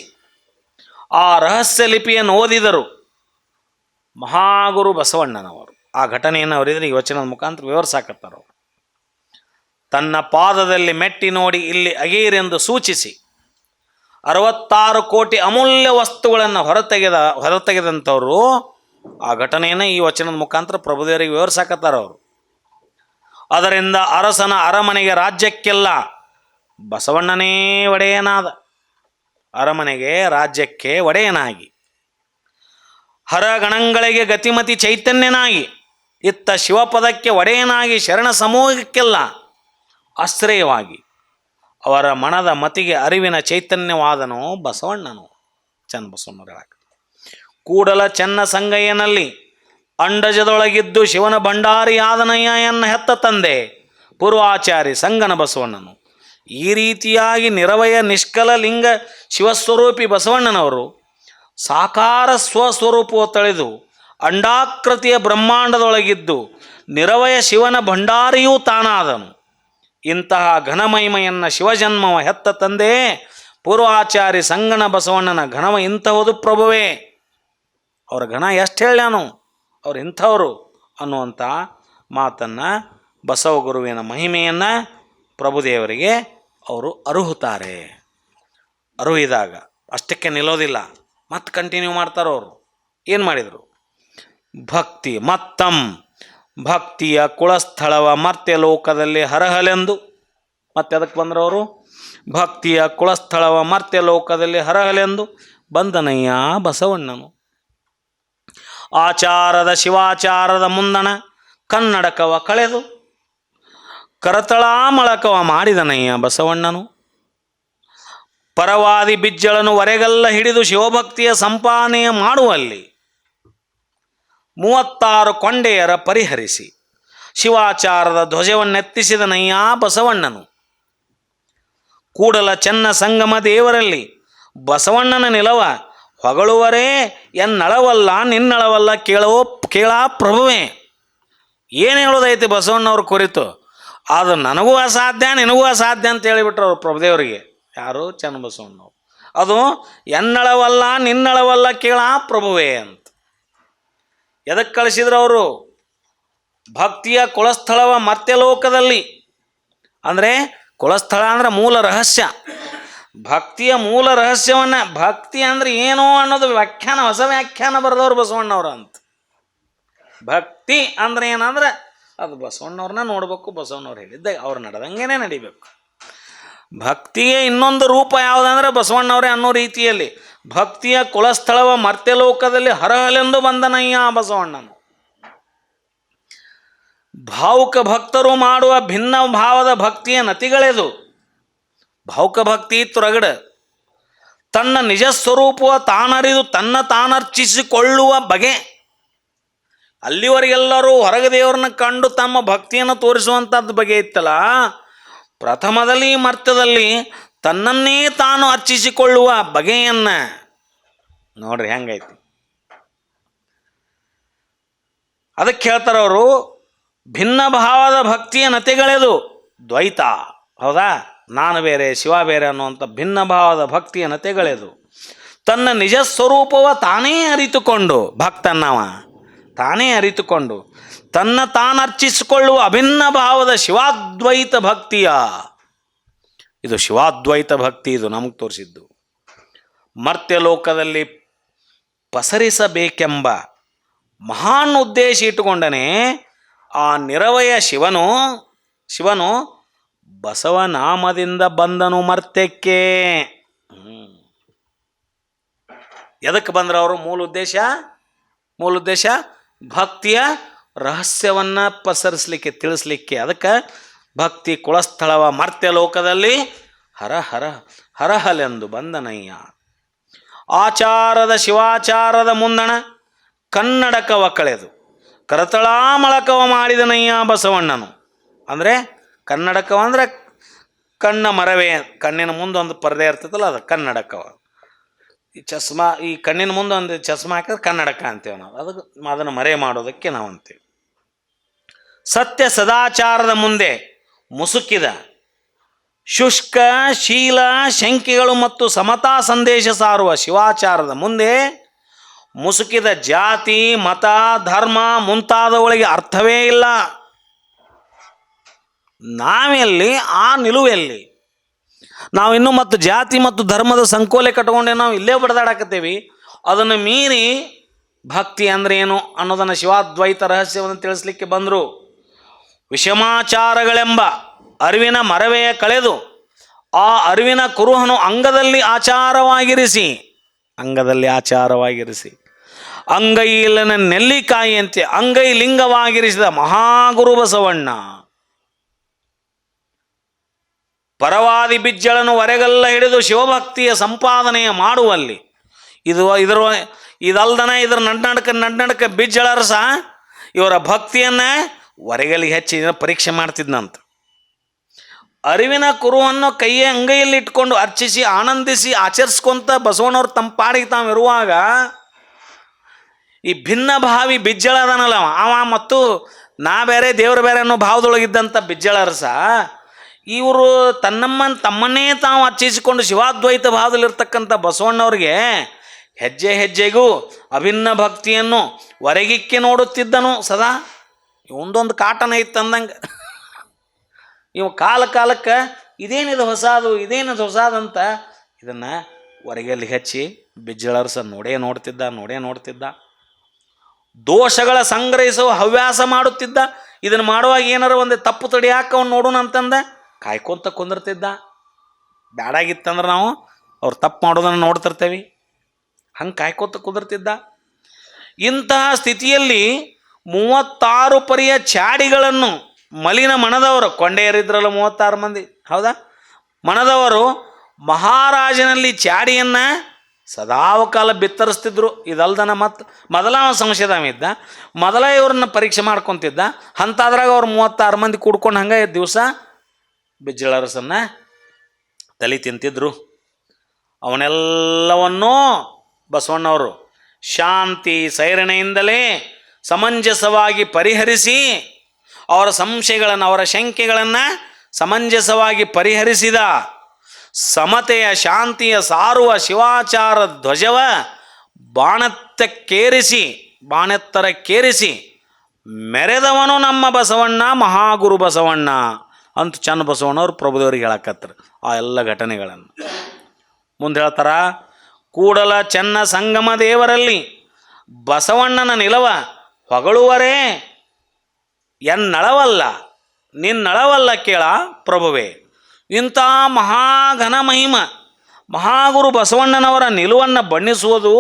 ಆ ರಹಸ್ಯ ಲಿಪಿಯನ್ನು ಓದಿದರು ಮಹಾಗುರು ಬಸವಣ್ಣನವರು. ಆ ಘಟನೆಯನ್ನು ಅವರಿದ್ರೆ ಈ ವಚನದ ಮುಖಾಂತರ ವಿವರಿಸಾಕತ್ತಾರೆ ಅವರು. ತನ್ನ ಪಾದದಲ್ಲಿ ಮೆಟ್ಟಿ ನೋಡಿ ಇಲ್ಲಿ ಅಗೀರೆಂದು ಸೂಚಿಸಿ 66 ಕೋಟಿ ಅಮೂಲ್ಯ ವಸ್ತುಗಳನ್ನು ಹೊರತೆಗೆದಂಥವರು ಆ ಘಟನೆಯನ್ನು ಈ ವಚನದ ಮುಖಾಂತರ ಪ್ರಭುದೇವರಿಗೆ ವಿವರಿಸಾಕತ್ತಾರ ಅವರು. ಅದರಿಂದ ಅರಸನ ಅರಮನೆಗೆ, ರಾಜ್ಯಕ್ಕೆಲ್ಲ ಬಸವಣ್ಣನೇ ಒಡೆಯನಾದ. ಅರಮನೆಗೆ, ರಾಜ್ಯಕ್ಕೆ ಒಡೆಯನಾಗಿ, ಹರಗಣಗಳಿಗೆ ಗತಿಮತಿ ಚೈತನ್ಯನಾಗಿ, ಇತ್ತ ಶಿವಪದಕ್ಕೆ ಒಡೆಯನಾಗಿ, ಶರಣ ಸಮೂಹಕ್ಕೆಲ್ಲ ಆಶ್ರಯವಾಗಿ, ಅವರ ಮನದ ಮತಿಗೆ ಅರಿವಿನ ಚೈತನ್ಯವಾದನು ಬಸವಣ್ಣನು. ಚನ್ನಬಸವಣ್ಣರು ಹೇಳಕ್ಕೆ ಕೂಡಲ ಚೆನ್ನ ಸಂಗಯ್ಯನಲ್ಲಿ ಅಂಡಜದೊಳಗಿದ್ದು ಶಿವನ ಭಂಡಾರಿಯಾದನಯ್ಯ ಎನ್ನ ಹೆತ್ತ ತಂದೆ ಪೂರ್ವಾಚಾರಿ ಸಂಗನ ಬಸವಣ್ಣನು. ಈ ರೀತಿಯಾಗಿ ನಿರವಯ ನಿಷ್ಕಲ ಲಿಂಗ ಶಿವಸ್ವರೂಪಿ ಬಸವಣ್ಣನವರು ಸಾಕಾರ ಸ್ವಸ್ವರೂಪವು ತಳೆದು ಅಂಡಾಕೃತಿಯ ಬ್ರಹ್ಮಾಂಡದೊಳಗಿದ್ದು ನಿರವಯ ಶಿವನ ಭಂಡಾರಿಯೂ ತಾನಾದನು. ಇಂತಹ ಘನಮಹಿಮೆಯನ್ನು ಶಿವಜನ್ಮವ ಹೆತ್ತ ತಂದೆ ಪೂರ್ವಾಚಾರಿ ಸಂಗನ ಬಸವಣ್ಣನ ಘನವ ಇಂಥವುದು ಪ್ರಭುವೇ. ಅವರ ಘನ ಎಷ್ಟು ಹೇಳ್ಯಾನು, ಅವ್ರು ಇಂಥವರು ಅನ್ನುವಂಥ ಮಾತನ್ನು, ಬಸವಗುರುವಿನ ಮಹಿಮೆಯನ್ನು ಪ್ರಭುದೇವರಿಗೆ ಅವರು ಅರುಹುತ್ತಾರೆ. ಅರುಹಿದಾಗ ಅಷ್ಟಕ್ಕೆ ನಿಲ್ಲೋದಿಲ್ಲ, ಮತ್ತೆ ಕಂಟಿನ್ಯೂ ಮಾಡ್ತಾರೆ ಅವರು. ಏನು ಮಾಡಿದರು? ಭಕ್ತಿ ಮತ್ತಂ ಭಕ್ತಿಯ ಕುಳಸ್ಥಳವ ಮರ್ತ್ಯ ಲೋಕದಲ್ಲಿ ಹರಹಲೆಂದು, ಮತ್ತೆ ಅದಕ್ಕೆ ಬಂದರು ಅವರು. ಭಕ್ತಿಯ ಕುಳಸ್ಥಳವ ಮರ್ತ್ಯ ಲೋಕದಲ್ಲಿ ಹರಹಲೆಂದು ಬಂದನಯ್ಯ ಬಸವಣ್ಣನು. ಆಚಾರದ ಶಿವಾಚಾರದ ಮುಂದಣ ಕನ್ನಡಕವ ಕಳೆದು ಕರತಳಾಮಳಕವ ಮಾಡಿದನಯ್ಯ ಬಸವಣ್ಣನು. ಪರವಾದಿ ಬಿಜ್ಜಳನು ವರೆಗಲ್ಲ ಹಿಡಿದು ಶಿವಭಕ್ತಿಯ ಸಂಪಾದನೆಯ ಮಾಡುವಲ್ಲಿ 36 ಕೊಂಡೆಯರ ಪರಿಹರಿಸಿ ಶಿವಾಚಾರದ ಧ್ವಜವನ್ನೆತ್ತಿಸಿದನಯ್ಯ ಬಸವಣ್ಣನು. ಕೂಡಲ ಚೆನ್ನ ಸಂಗಮ ದೇವರಲ್ಲಿ ಬಸವಣ್ಣನ ನಿಲವ ಹೊಗಳುವರೇ ಎನ್ನಳವಲ್ಲ ನಿನ್ನಳವಲ್ಲ ಕೇಳ ಪ್ರಭುವೇ. ಏನು ಹೇಳೋದೈತಿ ಬಸವಣ್ಣವ್ರ ಕುರಿತು? ಅದು ನನಗೂ ಅಸಾಧ್ಯ ನಿನಗೂ ಅಸಾಧ್ಯ ಅಂತ ಹೇಳಿಬಿಟ್ರು ಅವ್ರು ಪ್ರಭುದೇವರಿಗೆ. ಯಾರು? ಚನ್ನಬಸವಣ್ಣವ್ರು. ಅದು ಎನ್ನಳವಲ್ಲ ನಿನ್ನಳವಲ್ಲ ಕೇಳ ಪ್ರಭುವೇ ಅಂತ. ಎದಕ್ಕೆ ಕಳಿಸಿದ್ರು ಅವರು? ಭಕ್ತಿಯ ಕುಲಸ್ಥಳವ ಮರ್ತ್ಯಲೋಕದಲ್ಲಿ, ಅಂದರೆ ಕುಲಸ್ಥಳ ಅಂದ್ರೆ ಮೂಲ ರಹಸ್ಯ, ಭಕ್ತಿಯ ಮೂಲ ರಹಸ್ಯವನ್ನು, ಭಕ್ತಿ ಅಂದ್ರೆ ಏನು ಅನ್ನೋದು ವ್ಯಾಖ್ಯಾನ, ಹೊಸ ವ್ಯಾಖ್ಯಾನ ಬರೆದವ್ರು ಬಸವಣ್ಣವ್ರು ಅಂತ. ಭಕ್ತಿ ಅಂದ್ರೆ ಏನಂದ್ರೆ ಅದು ಬಸವಣ್ಣವ್ರನ್ನ ನೋಡ್ಬೇಕು, ಬಸವಣ್ಣವ್ರು ಹೇಳಿದ್ದೆ ಅವ್ರು ನಡೆದಂಗೆನೇ ನಡಿಬೇಕು. ಭಕ್ತಿಗೆ ಇನ್ನೊಂದು ರೂಪ ಯಾವುದಂದ್ರೆ ಬಸವಣ್ಣವರೇ ಅನ್ನೋ ರೀತಿಯಲ್ಲಿ ಭಕ್ತಿಯ ಕುಲಸ್ಥಳವ ಮರ್ತ್ಯಲೋಕದಲ್ಲಿ ಹರಹಲೆಂದು ಬಂದನಯ್ಯ ಬಸವಣ್ಣನು. ಭಾವುಕ ಭಕ್ತರು ಮಾಡುವ ಭಿನ್ನ ಭಾವದ ಭಕ್ತಿಯ ನತಿಗಳೆದು. ಭಾವುಕ ಭಕ್ತಿ ತುರಗಡ ತನ್ನ ನಿಜ ಸ್ವರೂಪವ ತಾನರಿದು ತನ್ನ ತಾನರ್ಚಿಸಿಕೊಳ್ಳುವ ಬಗೆ. ಅಲ್ಲಿವರೆಗೆಲ್ಲರೂ ಹೊರಗೆ ದೇವರನ್ನ ಕಂಡು ತಮ್ಮ ಭಕ್ತಿಯನ್ನು ತೋರಿಸುವಂಥದ್ದು ಬಗೆ ಇತ್ತಲ್ಲ, ಪ್ರಥಮದಲ್ಲಿ ಮರ್ತದಲ್ಲಿ ತನ್ನನ್ನೇ ತಾನು ಅರ್ಚಿಸಿಕೊಳ್ಳುವ ಬಗೆಯನ್ನು ನೋಡ್ರಿ ಹೆಂಗೈತಿ. ಅದಕ್ಕೆ ಹೇಳ್ತಾರೆ ಅವರು, ಭಿನ್ನ ಭಾವದ ಭಕ್ತಿಯ ನತೆಗಳೆದು ದ್ವೈತ. ಹೌದಾ? ನಾನು ಬೇರೆ ಶಿವ ಬೇರೆ ಅನ್ನುವಂಥ ಭಿನ್ನ ಭಾವದ ಭಕ್ತಿಯ ನತೆಗಳೆದು ತನ್ನ ನಿಜ ಸ್ವರೂಪವ ತಾನೇ ಅರಿತುಕೊಂಡು, ಭಕ್ತನ್ನವ ತಾನೇ ಅರಿತುಕೊಂಡು ತನ್ನ ತಾನರ್ಚಿಸಿಕೊಳ್ಳುವ ಅಭಿನ್ನ ಭಾವದ ಶಿವಾದ್ವೈತ ಭಕ್ತಿಯ, ಇದು ಶಿವಾದ್ವೈತ ಭಕ್ತಿ, ಇದು ನಮಗೆ ತೋರಿಸಿದ್ದು. ಮರ್ತ್ಯಲೋಕದಲ್ಲಿ ಪಸರಿಸಬೇಕೆಂಬ ಮಹಾನ್ ಉದ್ದೇಶ ಇಟ್ಟುಕೊಂಡನೇ ಆ ನಿರವಯ ಶಿವನು ಬಸವನಾಮದಿಂದ ಬಂದನು ಮರ್ತ್ಯಕ್ಕೆ. ಎದಕ್ಕೆ ಬಂದ್ರೆ ಅವರು? ಮೂಲ ಉದ್ದೇಶ ಭಕ್ತಿಯ ರಹಸ್ಯವನ್ನು ಪಸರಿಸಲಿಕ್ಕೆ, ತಿಳಿಸ್ಲಿಕ್ಕೆ. ಅದಕ್ಕೆ ಭಕ್ತಿ ಕುಳಸ್ಥಳವ ಮರ್ತ್ಯಲೋಕದಲ್ಲಿ ಹರಹಲೆಂದು ಬಂದನಯ್ಯ. ಆಚಾರದ ಶಿವಾಚಾರದ ಮುಂದಣ ಕನ್ನಡಕವ ಕಳೆದು ಕರತಳಾಮಳಕವ ಮಾಡಿದನಯ್ಯ ಬಸವಣ್ಣನು. ಅಂದರೆ ಕನ್ನಡಕವ ಅಂದರೆ ಕಣ್ಣ ಮರವೇ, ಕಣ್ಣಿನ ಮುಂದೊಂದು ಪರದೆ ಇರ್ತದಲ್ಲ, ಅದು ಕನ್ನಡಕವ. ಈ ಚಸ್ಮಾ, ಈ ಕಣ್ಣಿನ ಮುಂದೆ ಒಂದು ಚಸ್ಮಾ ಹಾಕಿದ್ರೆ ಕನ್ನಡಕ ಅಂತೇವೆ ನಾವು. ಅದನ್ನು ಮರೆ ಮಾಡೋದಕ್ಕೆ ನಾವು ಅಂತೀವಿ. ಸತ್ಯ ಸದಾಚಾರದ ಮುಂದೆ ಮುಸುಕಿದ ಶುಷ್ಕ ಶೀಲ ಶಂಕೆಗಳು ಮತ್ತು ಸಮತಾ ಸಂದೇಶ ಸಾರುವ ಶಿವಾಚಾರದ ಮುಂದೆ ಮುಸುಕಿದ ಜಾತಿ ಮತ ಧರ್ಮ ಮುಂತಾದವುಗಳಿಗೆ ಅರ್ಥವೇ ಇಲ್ಲ. ನಾವೆಲ್ಲಿ, ಆ ನಿಲುವೆಲ್ಲಿ ನಾವಿನ್ನೂ ಮತ್ತು ಜಾತಿ ಮತ್ತು ಧರ್ಮದ ಸಂಕೋಲೆ ಕಟ್ಕೊಂಡೆ ನಾವು ಇಲ್ಲೇ ಬಡ್ದಾಡಕತ್ತೇವೆ. ಅದನ್ನು ಮೀರಿ ಭಕ್ತಿ ಅಂದರೆ ಏನು ಅನ್ನೋದನ್ನು ಶಿವಾದ್ವೈತ ರಹಸ್ಯವನ್ನು ತಿಳಿಸ್ಲಿಕ್ಕೆ ಬಂದರು. ವಿಷಮಾಚಾರಗಳೆಂಬ ಅರಿವಿನ ಮರವೆಯ ಕಳೆದು ಆ ಅರಿವಿನ ಕುರುಹನು ಅಂಗದಲ್ಲಿ ಆಚಾರವಾಗಿರಿಸಿ ಅಂಗೈಲಿನ ನೆಲ್ಲಿಕಾಯಿಯಂತೆ ಅಂಗೈ ಲಿಂಗವಾಗಿರಿಸಿದ ಮಹಾಗುರು ಬಸವಣ್ಣ. ಪರವಾದಿ ಬಿಜ್ಜಳನು ವರೆಗಲ್ಲ ಹಿಡಿದು ಶಿವಭಕ್ತಿಯ ಸಂಪಾದನೆಯ ಮಾಡುವಲ್ಲಿ ಇದಲ್ದನ ಇದರ ನಡ್ನಡ್ಕ ಬಿಜ್ಜಳರಸ ಇವರ ಭಕ್ತಿಯನ್ನು ವರೆಗಲಿಗೆ ಹೆಚ್ಚಿ ಪರೀಕ್ಷೆ ಮಾಡ್ತಿದ್ನಂತ. ಅರಿವಿನ ಕುರುವನ್ನು ಕೈಯ ಅಂಗೈಯಲ್ಲಿ ಇಟ್ಕೊಂಡು ಅರ್ಚಿಸಿ ಆನಂದಿಸಿ ಆಚರಿಸ್ಕೊಂತ ಬಸವಣ್ಣವ್ರು ತಮ್ಮ ಪಾಡಿಗೆ ತಾವಿರುವಾಗ ಈ ಭಿನ್ನ ಭಾವಿ ಬಿಜ್ಜಳದನಲ್ಲ ಅವ ಮತ್ತು ನಾ ಬೇರೆ ದೇವರು ಬೇರೆ ಅನ್ನೋ ಭಾವದೊಳಗಿದ್ದಂಥ ಬಿಜ್ಜಳರಸ ಇವರು ತಮ್ಮನ್ನೇ ತಾವು ಅರ್ಚಿಸಿಕೊಂಡು ಶಿವಾದ್ವೈತ ಭಾವದಲ್ಲಿರ್ತಕ್ಕಂಥ ಬಸವಣ್ಣವ್ರಿಗೆ ಹೆಜ್ಜೆ ಹೆಜ್ಜೆಗೂ ಅಭಿನ್ನ ಭಕ್ತಿಯನ್ನು ಹೊರಗಿಕ್ಕೆ ನೋಡುತ್ತಿದ್ದನು ಸದಾ. ಒಂದೊಂದು ಕಾಟನ ಇತ್ತಂದಂಗೆ ಇವು ಕಾಲಕ್ಕೆ ಇದೇನಿದು ಹೊಸಾದಂತ ಇದನ್ನು ಹೊರಗಲ್ಲಿ ಹಚ್ಚಿ ಬಿಜ್ಜಳರಸ ನೋಡೇ ನೋಡ್ತಿದ್ದ. ದೋಷಗಳ ಸಂಗ್ರಹಿಸುವ ಹವ್ಯಾಸ ಮಾಡುತ್ತಿದ್ದ. ಇದನ್ನು ಮಾಡುವಾಗ ಏನಾರು ಒಂದು ತಪ್ಪು ತಡಿಯಾಕ ಅವ್ನು ನೋಡೋಣ ಅಂತಂದ ಕಾಯ್ಕೊಂತ ಕುಂದಿರ್ತಿದ್ದ. ಬ್ಯಾಡಾಗಿತ್ತಂದ್ರೆ ನಾವು ಅವ್ರು ತಪ್ಪು ಮಾಡೋದನ್ನು ನೋಡ್ತಿರ್ತೇವೆ. ಹಂಗೆ ಕಾಯ್ಕೋತ ಕುದುರ್ತಿದ್ದ. ಇಂತಹ ಸ್ಥಿತಿಯಲ್ಲಿ 36 ಪರಿಯ ಚಾಡಿಗಳನ್ನು ಮಲಿನ ಮನದವರು, ಕೊಂಡೆಯರಿದ್ರಲ್ಲ 36 ಮಂದಿ, ಹೌದಾ, ಮನದವರು ಮಹಾರಾಜನಲ್ಲಿ ಚಾಡಿಯನ್ನು ಸದಾವಕಾಲ ಬಿತ್ತರಿಸ್ತಿದ್ರು. ಇದಲ್ದನ ಮತ್ತು ಮೊದಲ ಸಂಶಯದಾಮಿದ್ದ, ಮೊದಲ ಇವ್ರನ್ನ ಪರೀಕ್ಷೆ ಮಾಡ್ಕೊತಿದ್ದ. ಅಂಥದ್ರಾಗ ಅವ್ರು 36 ಮಂದಿ ಕೂಡ್ಕೊಂಡು ಹಂಗೆ ದಿವಸ ಬಿಜ್ಜಳರಸನ್ನು ತಲೆ ತಿಂತಿದ್ರು. ಅವನೆಲ್ಲವನ್ನೂ ಬಸವಣ್ಣವರು ಶಾಂತಿ ಸೈರಣೆಯಿಂದಲೇ ಸಮಂಜಸವಾಗಿ ಪರಿಹರಿಸಿ, ಅವರ ಸಂಶಯಗಳನ್ನು, ಅವರ ಶಂಕೆಗಳನ್ನು ಸಮಂಜಸವಾಗಿ ಪರಿಹರಿಸಿದ. ಸಮತೆಯ ಶಾಂತಿಯ ಸಾರುವ ಶಿವಾಚಾರ ಧ್ವಜವ ಬಾಣೆತ್ತರಕ್ಕೇರಿಸಿ ಮೆರೆದವನು ನಮ್ಮ ಬಸವಣ್ಣ, ಮಹಾಗುರು ಬಸವಣ್ಣ ಅಂತ ಚನ್ನ ಬಸವಣ್ಣವ್ರು ಪ್ರಭುದೇವರಿಗೆ ಹೇಳಕತ್ತಾರೆ ಆ ಎಲ್ಲ ಘಟನೆಗಳನ್ನು. ಮುಂದೆ ಹೇಳ್ತಾರ, ಕೂಡಲ ಚೆನ್ನ ಸಂಗಮ ದೇವರಲ್ಲಿ ಬಸವಣ್ಣನ ನಿಲವ ಹೊಗಳುವರೇ ಎನ್ನಳವಲ್ಲ ನಿನ್ನಳವಲ್ಲ ಕೇಳ ಪ್ರಭುವೇ. ಇಂಥ ಮಹಾಘನ ಮಹಿಮ ಮಹಾಗುರು ಬಸವಣ್ಣನವರ ನಿಲುವನ್ನು ಬಣ್ಣಿಸುವುದು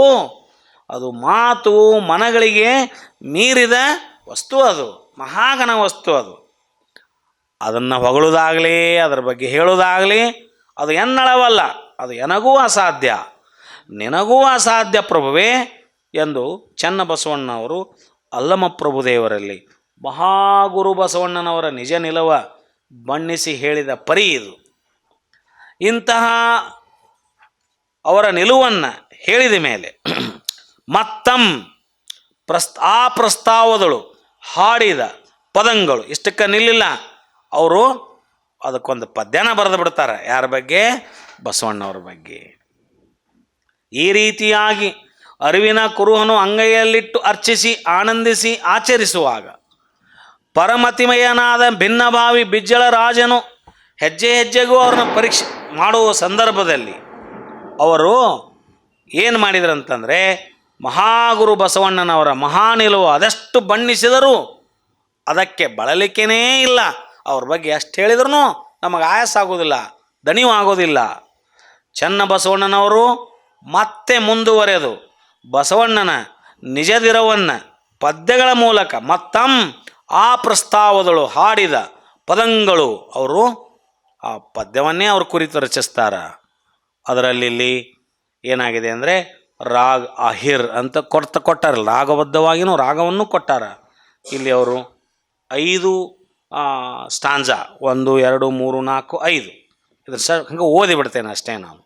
ಅದು ಮಾತು ಮನಗಳಿಗೆ ಮೀರಿದ ವಸ್ತು, ಅದು ಮಹಾಘನ ವಸ್ತು. ಅದನ್ನು ಹೊಗಳುವುದಾಗಲಿ ಅದರ ಬಗ್ಗೆ ಹೇಳುವುದಾಗಲಿ ಅದು ಎನ್ನಳವಲ್ಲ, ಅದು ಎನಗೂ ಅಸಾಧ್ಯ, ನಿನಗೂ ಅಸಾಧ್ಯ ಪ್ರಭುವೇ ಎಂದು ಚೆನ್ನ ಬಸವಣ್ಣನವರು ಅಲ್ಲಮ ಪ್ರಭುದೇವರಲ್ಲಿ ಮಹಾಗುರು ಬಸವಣ್ಣನವರ ನಿಜ ನಿಲವ ಬಣ್ಣಿಸಿ ಹೇಳಿದ ಪರಿ ಇದು. ಇಂತಹ ಅವರ ನಿಲುವನ್ನು ಹೇಳಿದ ಮೇಲೆ ಮತ್ತಂ ಆ ಪ್ರಸ್ತಾವದಳು ಹಾಡಿದ ಪದಂಗಳು ಇಷ್ಟಕ್ಕೆ ನಿಲ್ಲಿಲ್ಲ. ಅವರು ಅದಕ್ಕೊಂದು ಪದ್ಯನ ಬರೆದು ಬಿಡ್ತಾರೆ. ಯಾರ ಬಗ್ಗೆ? ಬಸವಣ್ಣವ್ರ ಬಗ್ಗೆ. ಈ ರೀತಿಯಾಗಿ ಅರಿವಿನ ಕುರುಹನು ಅಂಗೈಯಲ್ಲಿಟ್ಟು ಅರ್ಚಿಸಿ ಆನಂದಿಸಿ ಆಚರಿಸುವಾಗ ಪರಮತಿಮಯನಾದ ಭಿನ್ನಭಾವಿ ಬಿಜ್ಜಳ ರಾಜನು ಹೆಜ್ಜೆ ಹೆಜ್ಜೆಗೂ ಅವ್ರನ್ನ ಪರೀಕ್ಷೆ ಮಾಡುವ ಸಂದರ್ಭದಲ್ಲಿ ಅವರು ಏನು ಮಾಡಿದ್ರಂತಂದರೆ, ಮಹಾಗುರು ಬಸವಣ್ಣನವರ ಮಹಾನಿಲುವು ಅದೆಷ್ಟು ಬಣ್ಣಿಸಿದರೂ ಅದಕ್ಕೆ ಬಳಲಿಕೆನೇ ಇಲ್ಲ. ಅವ್ರ ಬಗ್ಗೆ ಎಷ್ಟು ಹೇಳಿದ್ರೂ ನಮಗೆ ಆಯಾಸ ಆಗೋದಿಲ್ಲ, ದಣಿವು ಆಗೋದಿಲ್ಲ. ಚೆನ್ನ ಬಸವಣ್ಣನವರು ಮತ್ತೆ ಮುಂದುವರೆದು ಬಸವಣ್ಣನ ನಿಜದಿರವನ್ನು ಪದ್ಯಗಳ ಮೂಲಕ ಮತ್ತಂ ಆ ಪ್ರಸ್ತಾವದಳು ಹಾಡಿದ ಪದಂಗಳು ಅವರು ಆ ಪದ್ಯವನ್ನೇ ಅವ್ರ ಕುರಿತು ರಚಿಸ್ತಾರೆ. ಅದರಲ್ಲಿ ಏನಾಗಿದೆ ಅಂದರೆ ರಾಗ್ ಅಹಿರ್ ಅಂತ ಕೊಟ್ಟಾರಲ್ಲ, ರಾಗಬದ್ಧವಾಗಿಯೂ ರಾಗವನ್ನು ಕೊಟ್ಟಾರ. ಇಲ್ಲಿ ಅವರು 5 ಸ್ಟಾಂಜಾ 1 2 3 4 5 ಇದ್ರ ಹಂಗೆ ಓದಿ ಬಿಡ್ತೇನೆ ಅಷ್ಟೇ. ನಾನು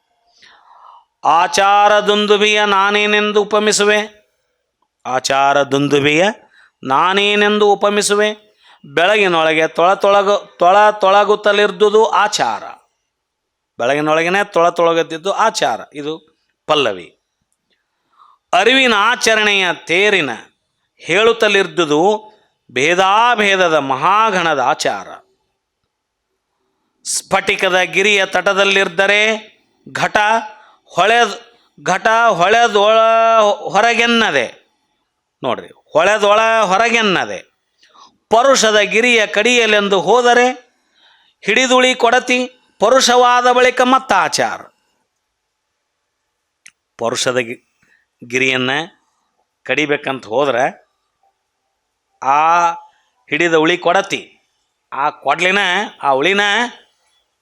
ಆಚಾರ ದುಂದುಬಿಯ ನಾನೇನೆಂದು ಉಪಮಿಸುವೆ, ಆಚಾರ ದುಂದುಬಿಯ ನಾನೇನೆಂದು ಉಪಮಿಸುವೆ, ಬೆಳಗಿನೊಳಗೆ ತೊಳಗುತ್ತಲಿರ್ದುದು ಆಚಾರ, ಬೆಳಗಿನೊಳಗನೆ ತೊಳಗುತ್ತಿದ್ದು ಆಚಾರ. ಇದು ಪಲ್ಲವಿ. ಅರಿವಿನ ಆಚರಣೆಯ ತೇರಿನ ಹೇಳುತ್ತಲಿರ್ದುದು ಭೇದಾಭೇದದ ಮಹಾಗಣದ ಆಚಾರ. ಸ್ಫಟಿಕದ ಗಿರಿಯ ತಟದಲ್ಲಿರ್ದರೆ ಘಟ ಹೊಳೆದೊಳ ಹೊರಗೆನ್ನದೆ, ನೋಡ್ರಿ, ಹೊರಗೆನ್ನದೆ ಪರುಷದ ಗಿರಿಯ ಕಡಿಯಲೆಂದು ಹೋದರೆ ಹಿಡಿದುಳಿ ಕೊಡತಿ ಪರುಷವಾದ ಬಳಿಕ ಮತ್ತಾಚಾರ. ಪರುಷದ ಗಿರಿಯನ್ನು ಕಡಿಬೇಕಂತ ಹೋದ್ರೆ ಆ ಹಿಡಿದ ಉಳಿ ಕೊಡತಿ, ಆ ಕೊಡ್ಲಿನ ಆ ಉಳಿನ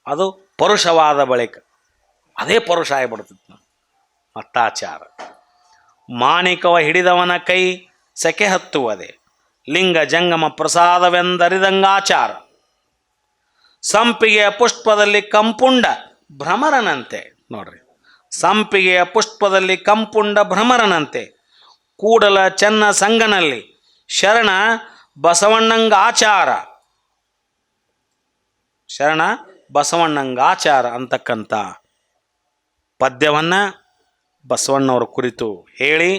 ಅದು ಪರುಷವಾದ ಬಳಿಕ ಅದೇ ಪರುಷ ಆಗಿಬಿಡ್ತಿತ್ತು, ಮತ್ತಾಚಾರ. ಮಾಣಿಕವ ಹಿಡಿದವನ ಕೈ ಸೆಕೆ ಹತ್ತುವುದೇ ಲಿಂಗ ಜಂಗಮ ಪ್ರಸಾದವೆಂದರಿದಂಗಾಚಾರ. ಸಂಪಿಗೆಯ ಪುಷ್ಪದಲ್ಲಿ ಕಂಪುಂಡ ಭ್ರಮರನಂತೆ, ನೋಡ್ರಿ, ಸಂಪಿಗೆಯ ಪುಷ್ಪದಲ್ಲಿ ಕಂಪುಂಡ ಭ್ರಮರನಂತೆ ಕೂಡಲ ಚೆನ್ನ ಸಂಗನಲ್ಲಿ ಶರಣ ಬಸವಣ್ಣಂಗಾಚಾರ, ಶರಣ ಬಸವಣ್ಣಂಗಾಚಾರ ಅಂತಕ್ಕಂಥ ಪದ್ಯವನ್ನು ಬಸವಣ್ಣವ್ರ ಕುರಿತು ಹೇಳಿ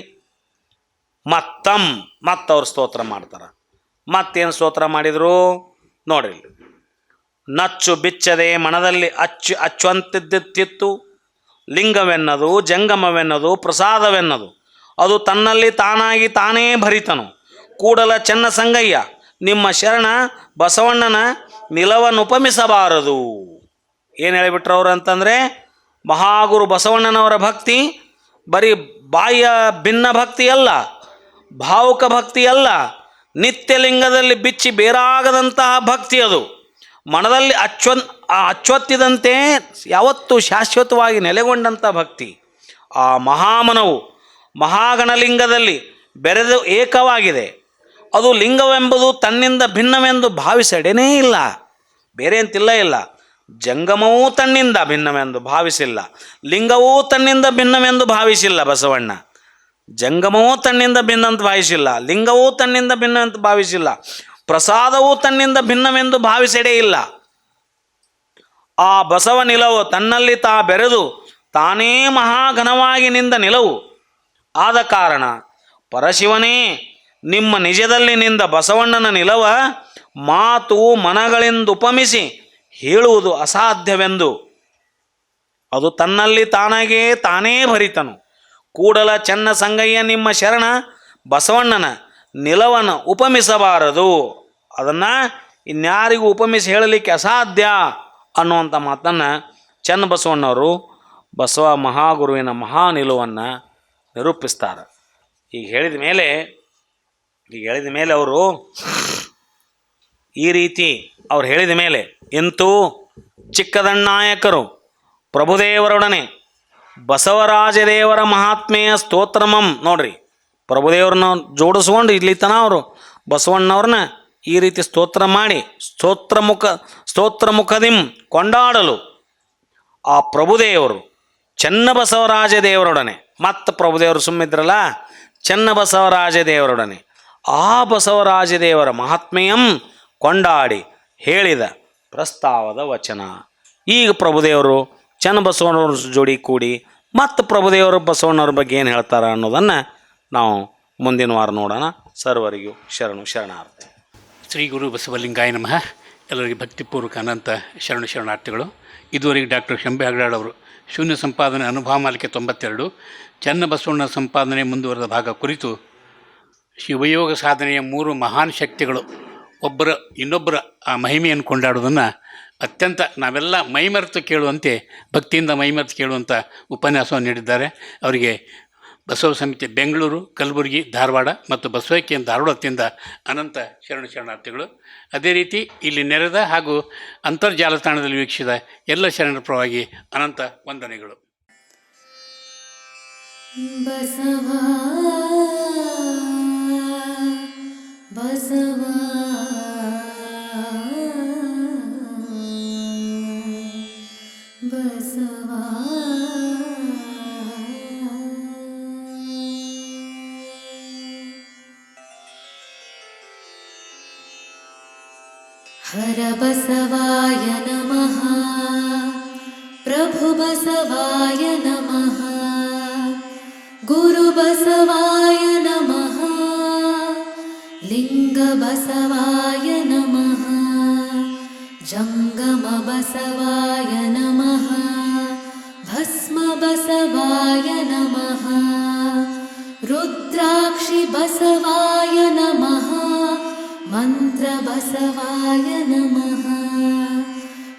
ಮತ್ತವ್ರು ಸ್ತೋತ್ರ ಮಾಡ್ತಾರೆ. ಮತ್ತೇನು ಸ್ತೋತ್ರ ಮಾಡಿದರು ನೋಡ್ರಿ. ನಚ್ಚು ಬಿಚ್ಚದೆ ಮನದಲ್ಲಿ ಅಚ್ಚುವಂತಿದ್ದಿತ್ತು ಲಿಂಗವೆನ್ನದು ಜಂಗಮವೆನ್ನದು ಪ್ರಸಾದವೆನ್ನದು ಅದು ತನ್ನಲ್ಲಿ ತಾನಾಗಿ ತಾನೇ ಭರಿತನು ಕೂಡಲ ಚೆನ್ನ ಸಂಗಯ್ಯ ನಿಮ್ಮ ಶರಣ ಬಸವಣ್ಣನ ನಿಲವನ್ನುಪಮಿಸಬಾರದು. ಏನು ಹೇಳಿಬಿಟ್ರು ಅವರು ಅಂತಂದರೆ, ಮಹಾಗುರು ಬಸವಣ್ಣನವರ ಭಕ್ತಿ ಬರೀ ಬಾಹ್ಯ ಭಿನ್ನ ಭಕ್ತಿ ಅಲ್ಲ, ಭಾವುಕ ಭಕ್ತಿ ಅಲ್ಲ, ನಿತ್ಯಲಿಂಗದಲ್ಲಿ ಬಿಚ್ಚಿ ಬೇರಾಗದಂತಹ ಭಕ್ತಿ ಅದು. ಮನದಲ್ಲಿ ಅಚ್ಚೊತ್ತಿದಂತೆ ಯಾವತ್ತೂ ಶಾಶ್ವತವಾಗಿ ನೆಲೆಗೊಂಡಂಥ ಭಕ್ತಿ. ಆ ಮಹಾಮನವು ಮಹಾಗಣಲಿಂಗದಲ್ಲಿ ಬೆರೆದು ಏಕವಾಗಿದೆ. ಅದು ಲಿಂಗವೆಂಬುದು ತನ್ನಿಂದ ಭಿನ್ನವೆಂದು ಭಾವಿಸಡೆನೇ ಇಲ್ಲ, ಬೇರೆ ಅಂತಿಲ್ಲ ಇಲ್ಲ. ಜಂಗಮವೂ ತನ್ನಿಂದ ಭಿನ್ನವೆಂದು ಭಾವಿಸಿಲ್ಲ, ಲಿಂಗವೂ ತನ್ನಿಂದ ಭಿನ್ನವೆಂದು ಭಾವಿಸಿಲ್ಲ ಬಸವಣ್ಣ. ಜಂಗಮವೂ ತನ್ನಿಂದ ಭಿನ್ನ ಅಂತ ಭಾವಿಸಿಲ್ಲ, ಲಿಂಗವೂ ತನ್ನಿಂದ ಭಿನ್ನ ಅಂತ ಭಾವಿಸಿಲ್ಲ, ಪ್ರಸಾದವೂ ತನ್ನಿಂದ ಭಿನ್ನವೆಂದು ಭಾವಿಸೆಡೇ ಇಲ್ಲ. ಆ ಬಸವ ನಿಲವು ತನ್ನಲ್ಲಿ ತಾ ಬೆರೆದು ತಾನೇ ಮಹಾಘನವಾಗಿ ನಿಂದ ನಿಲವು ಆದ ಕಾರಣ ಪರಶಿವನೇ ನಿಮ್ಮ ನಿಜದಲ್ಲಿ ನಿಂದ ಬಸವಣ್ಣನ ನಿಲವ ಮಾತು ಮನಗಳೆಂದು ಉಪಮಿಸಿ ಹೇಳುವುದು ಅಸಾಧ್ಯವೆಂದು ಅದು ತನ್ನಲ್ಲಿ ತಾನೇ ಭರಿತನು. ಕೂಡಲ ಚೆನ್ನ ಸಂಗಯ್ಯ ನಿಮ್ಮ ಶರಣ ಬಸವಣ್ಣನ ನಿಲವನ್ನು ಉಪಮಿಸಬಾರದು, ಅದನ್ನು ಇನ್ಯಾರಿಗೂ ಉಪಮಿಸಿ ಹೇಳಲಿಕ್ಕೆ ಅಸಾಧ್ಯ ಅನ್ನುವಂಥ ಮಾತನ್ನು ಚೆನ್ನ ಬಸವಣ್ಣವರು ಬಸವ ಮಹಾಗುರುವಿನ ಮಹಾ ನಿಲುವನ್ನು ನಿರೂಪಿಸ್ತಾರೆ. ಈಗ ಹೇಳಿದ ಮೇಲೆ ಅವರು ಈ ರೀತಿ ಅವ್ರು ಹೇಳಿದ ಮೇಲೆ ಇಂತೂ ಚಿಕ್ಕದಣ್ಣಾಯಕರು ಪ್ರಭುದೇವರೊಡನೆ ಬಸವರಾಜದೇವರ ಮಹಾತ್ಮೆಯ ಸ್ತೋತ್ರಮಂ ನೋಡ್ರಿ, ಪ್ರಭುದೇವ್ರನ್ನ ಜೋಡಿಸ್ಕೊಂಡು ಇಲ್ಲಿ ತನ ಅವರು ಬಸವಣ್ಣವ್ರನ್ನ ಈ ರೀತಿ ಸ್ತೋತ್ರ ಮಾಡಿ ಸ್ತೋತ್ರಮುಖದಿಂ ಕೊಂಡಾಡಲು ಆ ಪ್ರಭುದೇವರು ಚೆನ್ನಬಸವರಾಜ ದೇವರೊಡನೆ, ಮತ್ತು ಪ್ರಭುದೇವರು ಸುಮ್ಮಿದ್ರಲ್ಲ, ಚೆನ್ನಬಸವರಾಜ ದೇವರೊಡನೆ ಆ ಬಸವರಾಜ ದೇವರ ಮಹಾತ್ಮೆಯಂ ಕೊಂಡಾಡಿ ಹೇಳಿದ ಪ್ರಸ್ತಾವದ ವಚನ. ಈಗ ಪ್ರಭುದೇವರು ಚೆನ್ನಬಸವಣ್ಣವ್ರ ಜೋಡಿ ಕೂಡಿ ಮತ್ತು ಪ್ರಭುದೇವರು ಬಸವಣ್ಣವ್ರ ಬಗ್ಗೆ ಏನು ಹೇಳ್ತಾರೆ ಅನ್ನೋದನ್ನು ನಾವು ಮುಂದಿನ ವಾರ ನೋಡೋಣ. ಸರ್ವರಿಗೂ ಶರಣಾರ್ಥಿ. ಶ್ರೀ ಗುರು ಬಸವಲಿಂಗಾಯ ನಮಃ. ಎಲ್ಲರಿಗೆ ಭಕ್ತಿಪೂರ್ವಕ ಅನಂತ ಶರಣಾರ್ಥಿಗಳು. ಇದುವರೆಗೆ ಡಾಕ್ಟರ್ ಶಂಭೆ ಅಗಡಾಳ್ ಅವರು ಶೂನ್ಯ ಸಂಪಾದನೆ ಅನುಭವ ಮಾಲಿಕೆ 92 ಚನ್ನಬಸವಣ್ಣ ಸಂಪಾದನೆ ಮುಂದುವರೆದ ಭಾಗ ಕುರಿತು ಶಿವಯೋಗ ಸಾಧನೆಯ 3 ಮಹಾನ್ ಶಕ್ತಿಗಳು ಇನ್ನೊಬ್ಬರ ಆ ಮಹಿಮೆಯನ್ನು ಕೊಂಡಾಡೋದನ್ನು ಅತ್ಯಂತ ನಾವೆಲ್ಲ ಮೈಮರೆತು ಕೇಳುವಂತೆ ಭಕ್ತಿಯಿಂದ ಮೈಮರೆತು ಕೇಳುವಂಥ ಉಪನ್ಯಾಸವನ್ನು ನೀಡಿದ್ದಾರೆ. ಅವರಿಗೆ ಬಸವ ಸಮಿತಿ ಬೆಂಗಳೂರು, ಕಲಬುರಗಿ, ಧಾರವಾಡ ಮತ್ತು ಬಸವೈಕ್ಯ ಧಾರವಾಡದಿಂದ ಅನಂತ ಶರಣಾರ್ಥಿಗಳು. ಅದೇ ರೀತಿ ಇಲ್ಲಿ ನೆರೆದ ಹಾಗೂ ಅಂತರ್ಜಾಲ ತಾಣದಲ್ಲಿ ವೀಕ್ಷಿಸಿದ ಎಲ್ಲ ಶರಣರ ಪರವಾಗಿ ಅನಂತ ವಂದನೆಗಳು. ಬಸವ ಬಸವ ಬಸವ ಹರ ಬಸವಾಯ ನಮಃ, ಪ್ರಭು ಬಸವಾಯ ನಮಃ, ಗುರು ಬಸವಾಯ ನಮಃ, ಲಿಂಗ ಬಸವಾಯ ನಮಃ, ಜಂಗಮ ಬಸವಾಯ ನಮಃ, ಭಸ್ಮ ಬಸವಾಯ ನಮಃ, ರುದ್ರಾಕ್ಷಿ ಬಸವಾಯ ನಮಃ, ಮಂತ್ರ ಬಸವಾಯ ನಮಃ,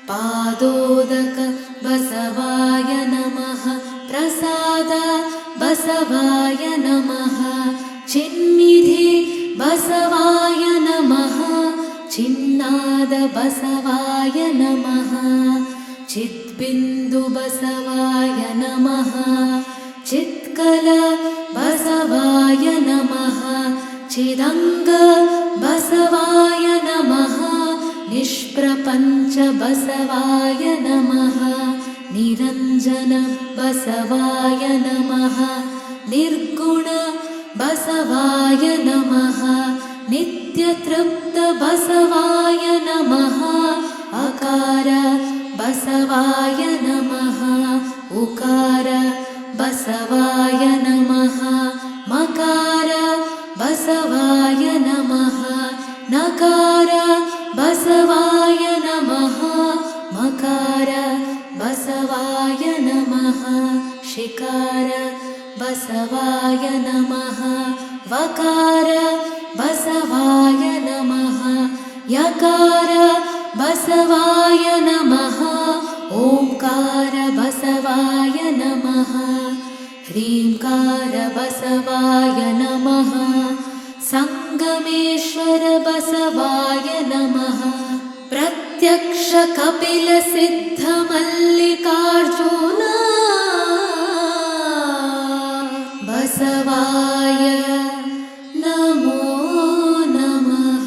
ಪಾದೋದಕ ಬಸವಾಯ ನಮಃ, ಪ್ರಸಾದ ಬಸವಾಯ ನಮಃ, ಚಿನ್ನಿಧಿ ಬಸವಾಯ ನಮಃ, ಚಿನ್ನಾದ ಬಸವಾಯ ನಮಃ, ಚಿದ್ಬಿಂದು ಬಸವಾಯ ನಮಃ, ಚಿತ್ಕಲ ಬಸವಾಯ ನಮಃ, ಚಿದಂಗ ಬಸವಾಯ ನಮಃ, ನಿಷ್ಪ್ರಪಂಚ ಬಸವಾಯ ನಮಃ, ನಿರಂಜನ ಬಸವಾಯ ನಮಃ, ನಿರ್ಗುಣ ಬಸವಾಯ ನಮಃ, ನಿತ್ಯತೃಪ್ತ ಬಸವಾಯ ನಮಃ, ಅಕಾರ ಬಸವಾಯ ನಮಃ, ಉಕಾರ ಬಸವಾಯ ನಮಃ, ಮಕಾರ ಬಸವಾಯ ನಮಃ, ನಕಾರ ಬಸವಾಯ ನಮಃ, ಮಕಾರ ಬಸವಾಯ ನಮಃ, ಶಿಕಾರ ಬಸವಾಯ ನಮಃ, ವಕಾರ ಬಸವಾಯ ನಮಃ, ಯಕಾರ ಬಸವಾಯ ನಮಃ, ಓಂಕಾರ ಬಸವಾಯ ನಮಃ, ह्रीङ्कार बसवाय नमः सङ्गमेश्वर बसवाय नमः प्रत्यक्ष कपिल सिद्ध मल्लिकार्जुन बसवाय नमो नमः।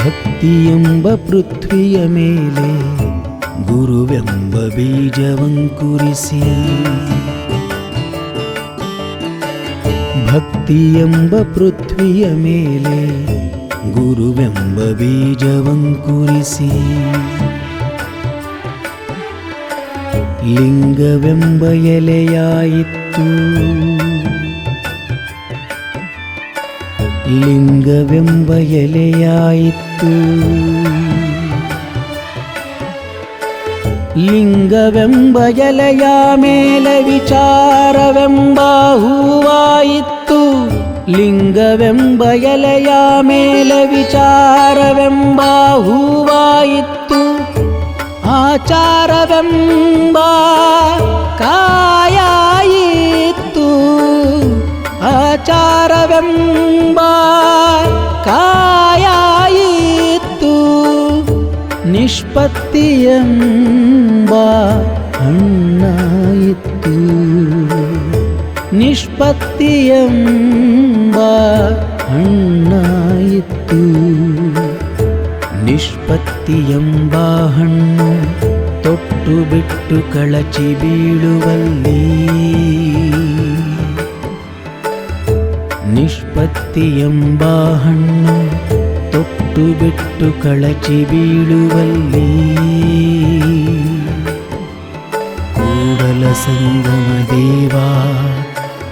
ಭಕ್ತಿಯೆಂಬ ಪೃಥ್ವಿಯ ಮೇಲೆ ಗುರುವೆಂಬ ಬೀಜವಂಕುರಿಸಿ, ಭಕ್ತಿಯೆಂಬ ಪೃಥ್ವಿಯ ಮೇಲೆ ಗುರುವೆಂಬ ಬೀಜವಂಕುರಿಸಿ, ಲಿಂಗವೆಂಬ ಎಲೆಯಾಯಿತು, ಲಿಂಗವೆಂಬ ಎಲೆಯಾಯಿತು, ಲಿಂಗವೆಂಬ ಎಲೆಯ ಮೇಲೆ ವಿಚಾರವೆಂಬ ಹೂವಾಯಿತು, ಲಿಂಗವೆಂಬ ಎಲೆಯ ಮೇಲೆ ವಿಚಾರವೆಂಬ ಹೂವಾಯಿತು, ಆಚಾರವೆಂಬ ಕಾಯಾಯಿತು, ಆಚಾರವೆಂಬ ಕಾಯಾಯಿತು, ನಿಷ್ಪತ್ತಿಯೆಂಬ ಹಣ್ಣಾಯಿತು, ನಿಷ್ಪತ್ತಿಯೆಂಬ ಹಣ್ಣಾಯಿತು, ನಿಷ್ಪತ್ತಿಯೆಂಬ ಹಣ್ಣು ತೊಟ್ಟು ಬಿಟ್ಟು ಕಳಚಿ ಬೀಳುವಲ್ಲಿ, ನಿಷ್ಪತ್ತಿಯೆಂಬ ಹಣ್ಣು ತೊಟ್ಟು ಬಿಟ್ಟು ಕಳಚಿ ಬೀಳುವಲ್ಲಿ, ಕೂಡಲ ಸಂಗಮ ದೇವ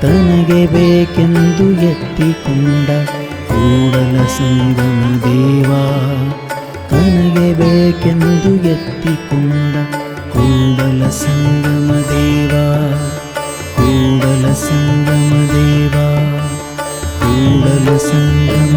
ತನಗೆ ಬೇಕೆಂದು ಎತ್ತಿಕೊಂಡ, ಕೂಡಲ ಸಂಗಮ ದೇವ ತನಗೆ ಬೇಕೆಂದು ಎತ್ತಿಕೊಂಡ, ಕೂಡಲ ಸಂಗಮ ದೇವ, ಕೂಡಲ ಸಂಗಮ ದೇವ, ಕೂಡಲ ಸಂಗಮ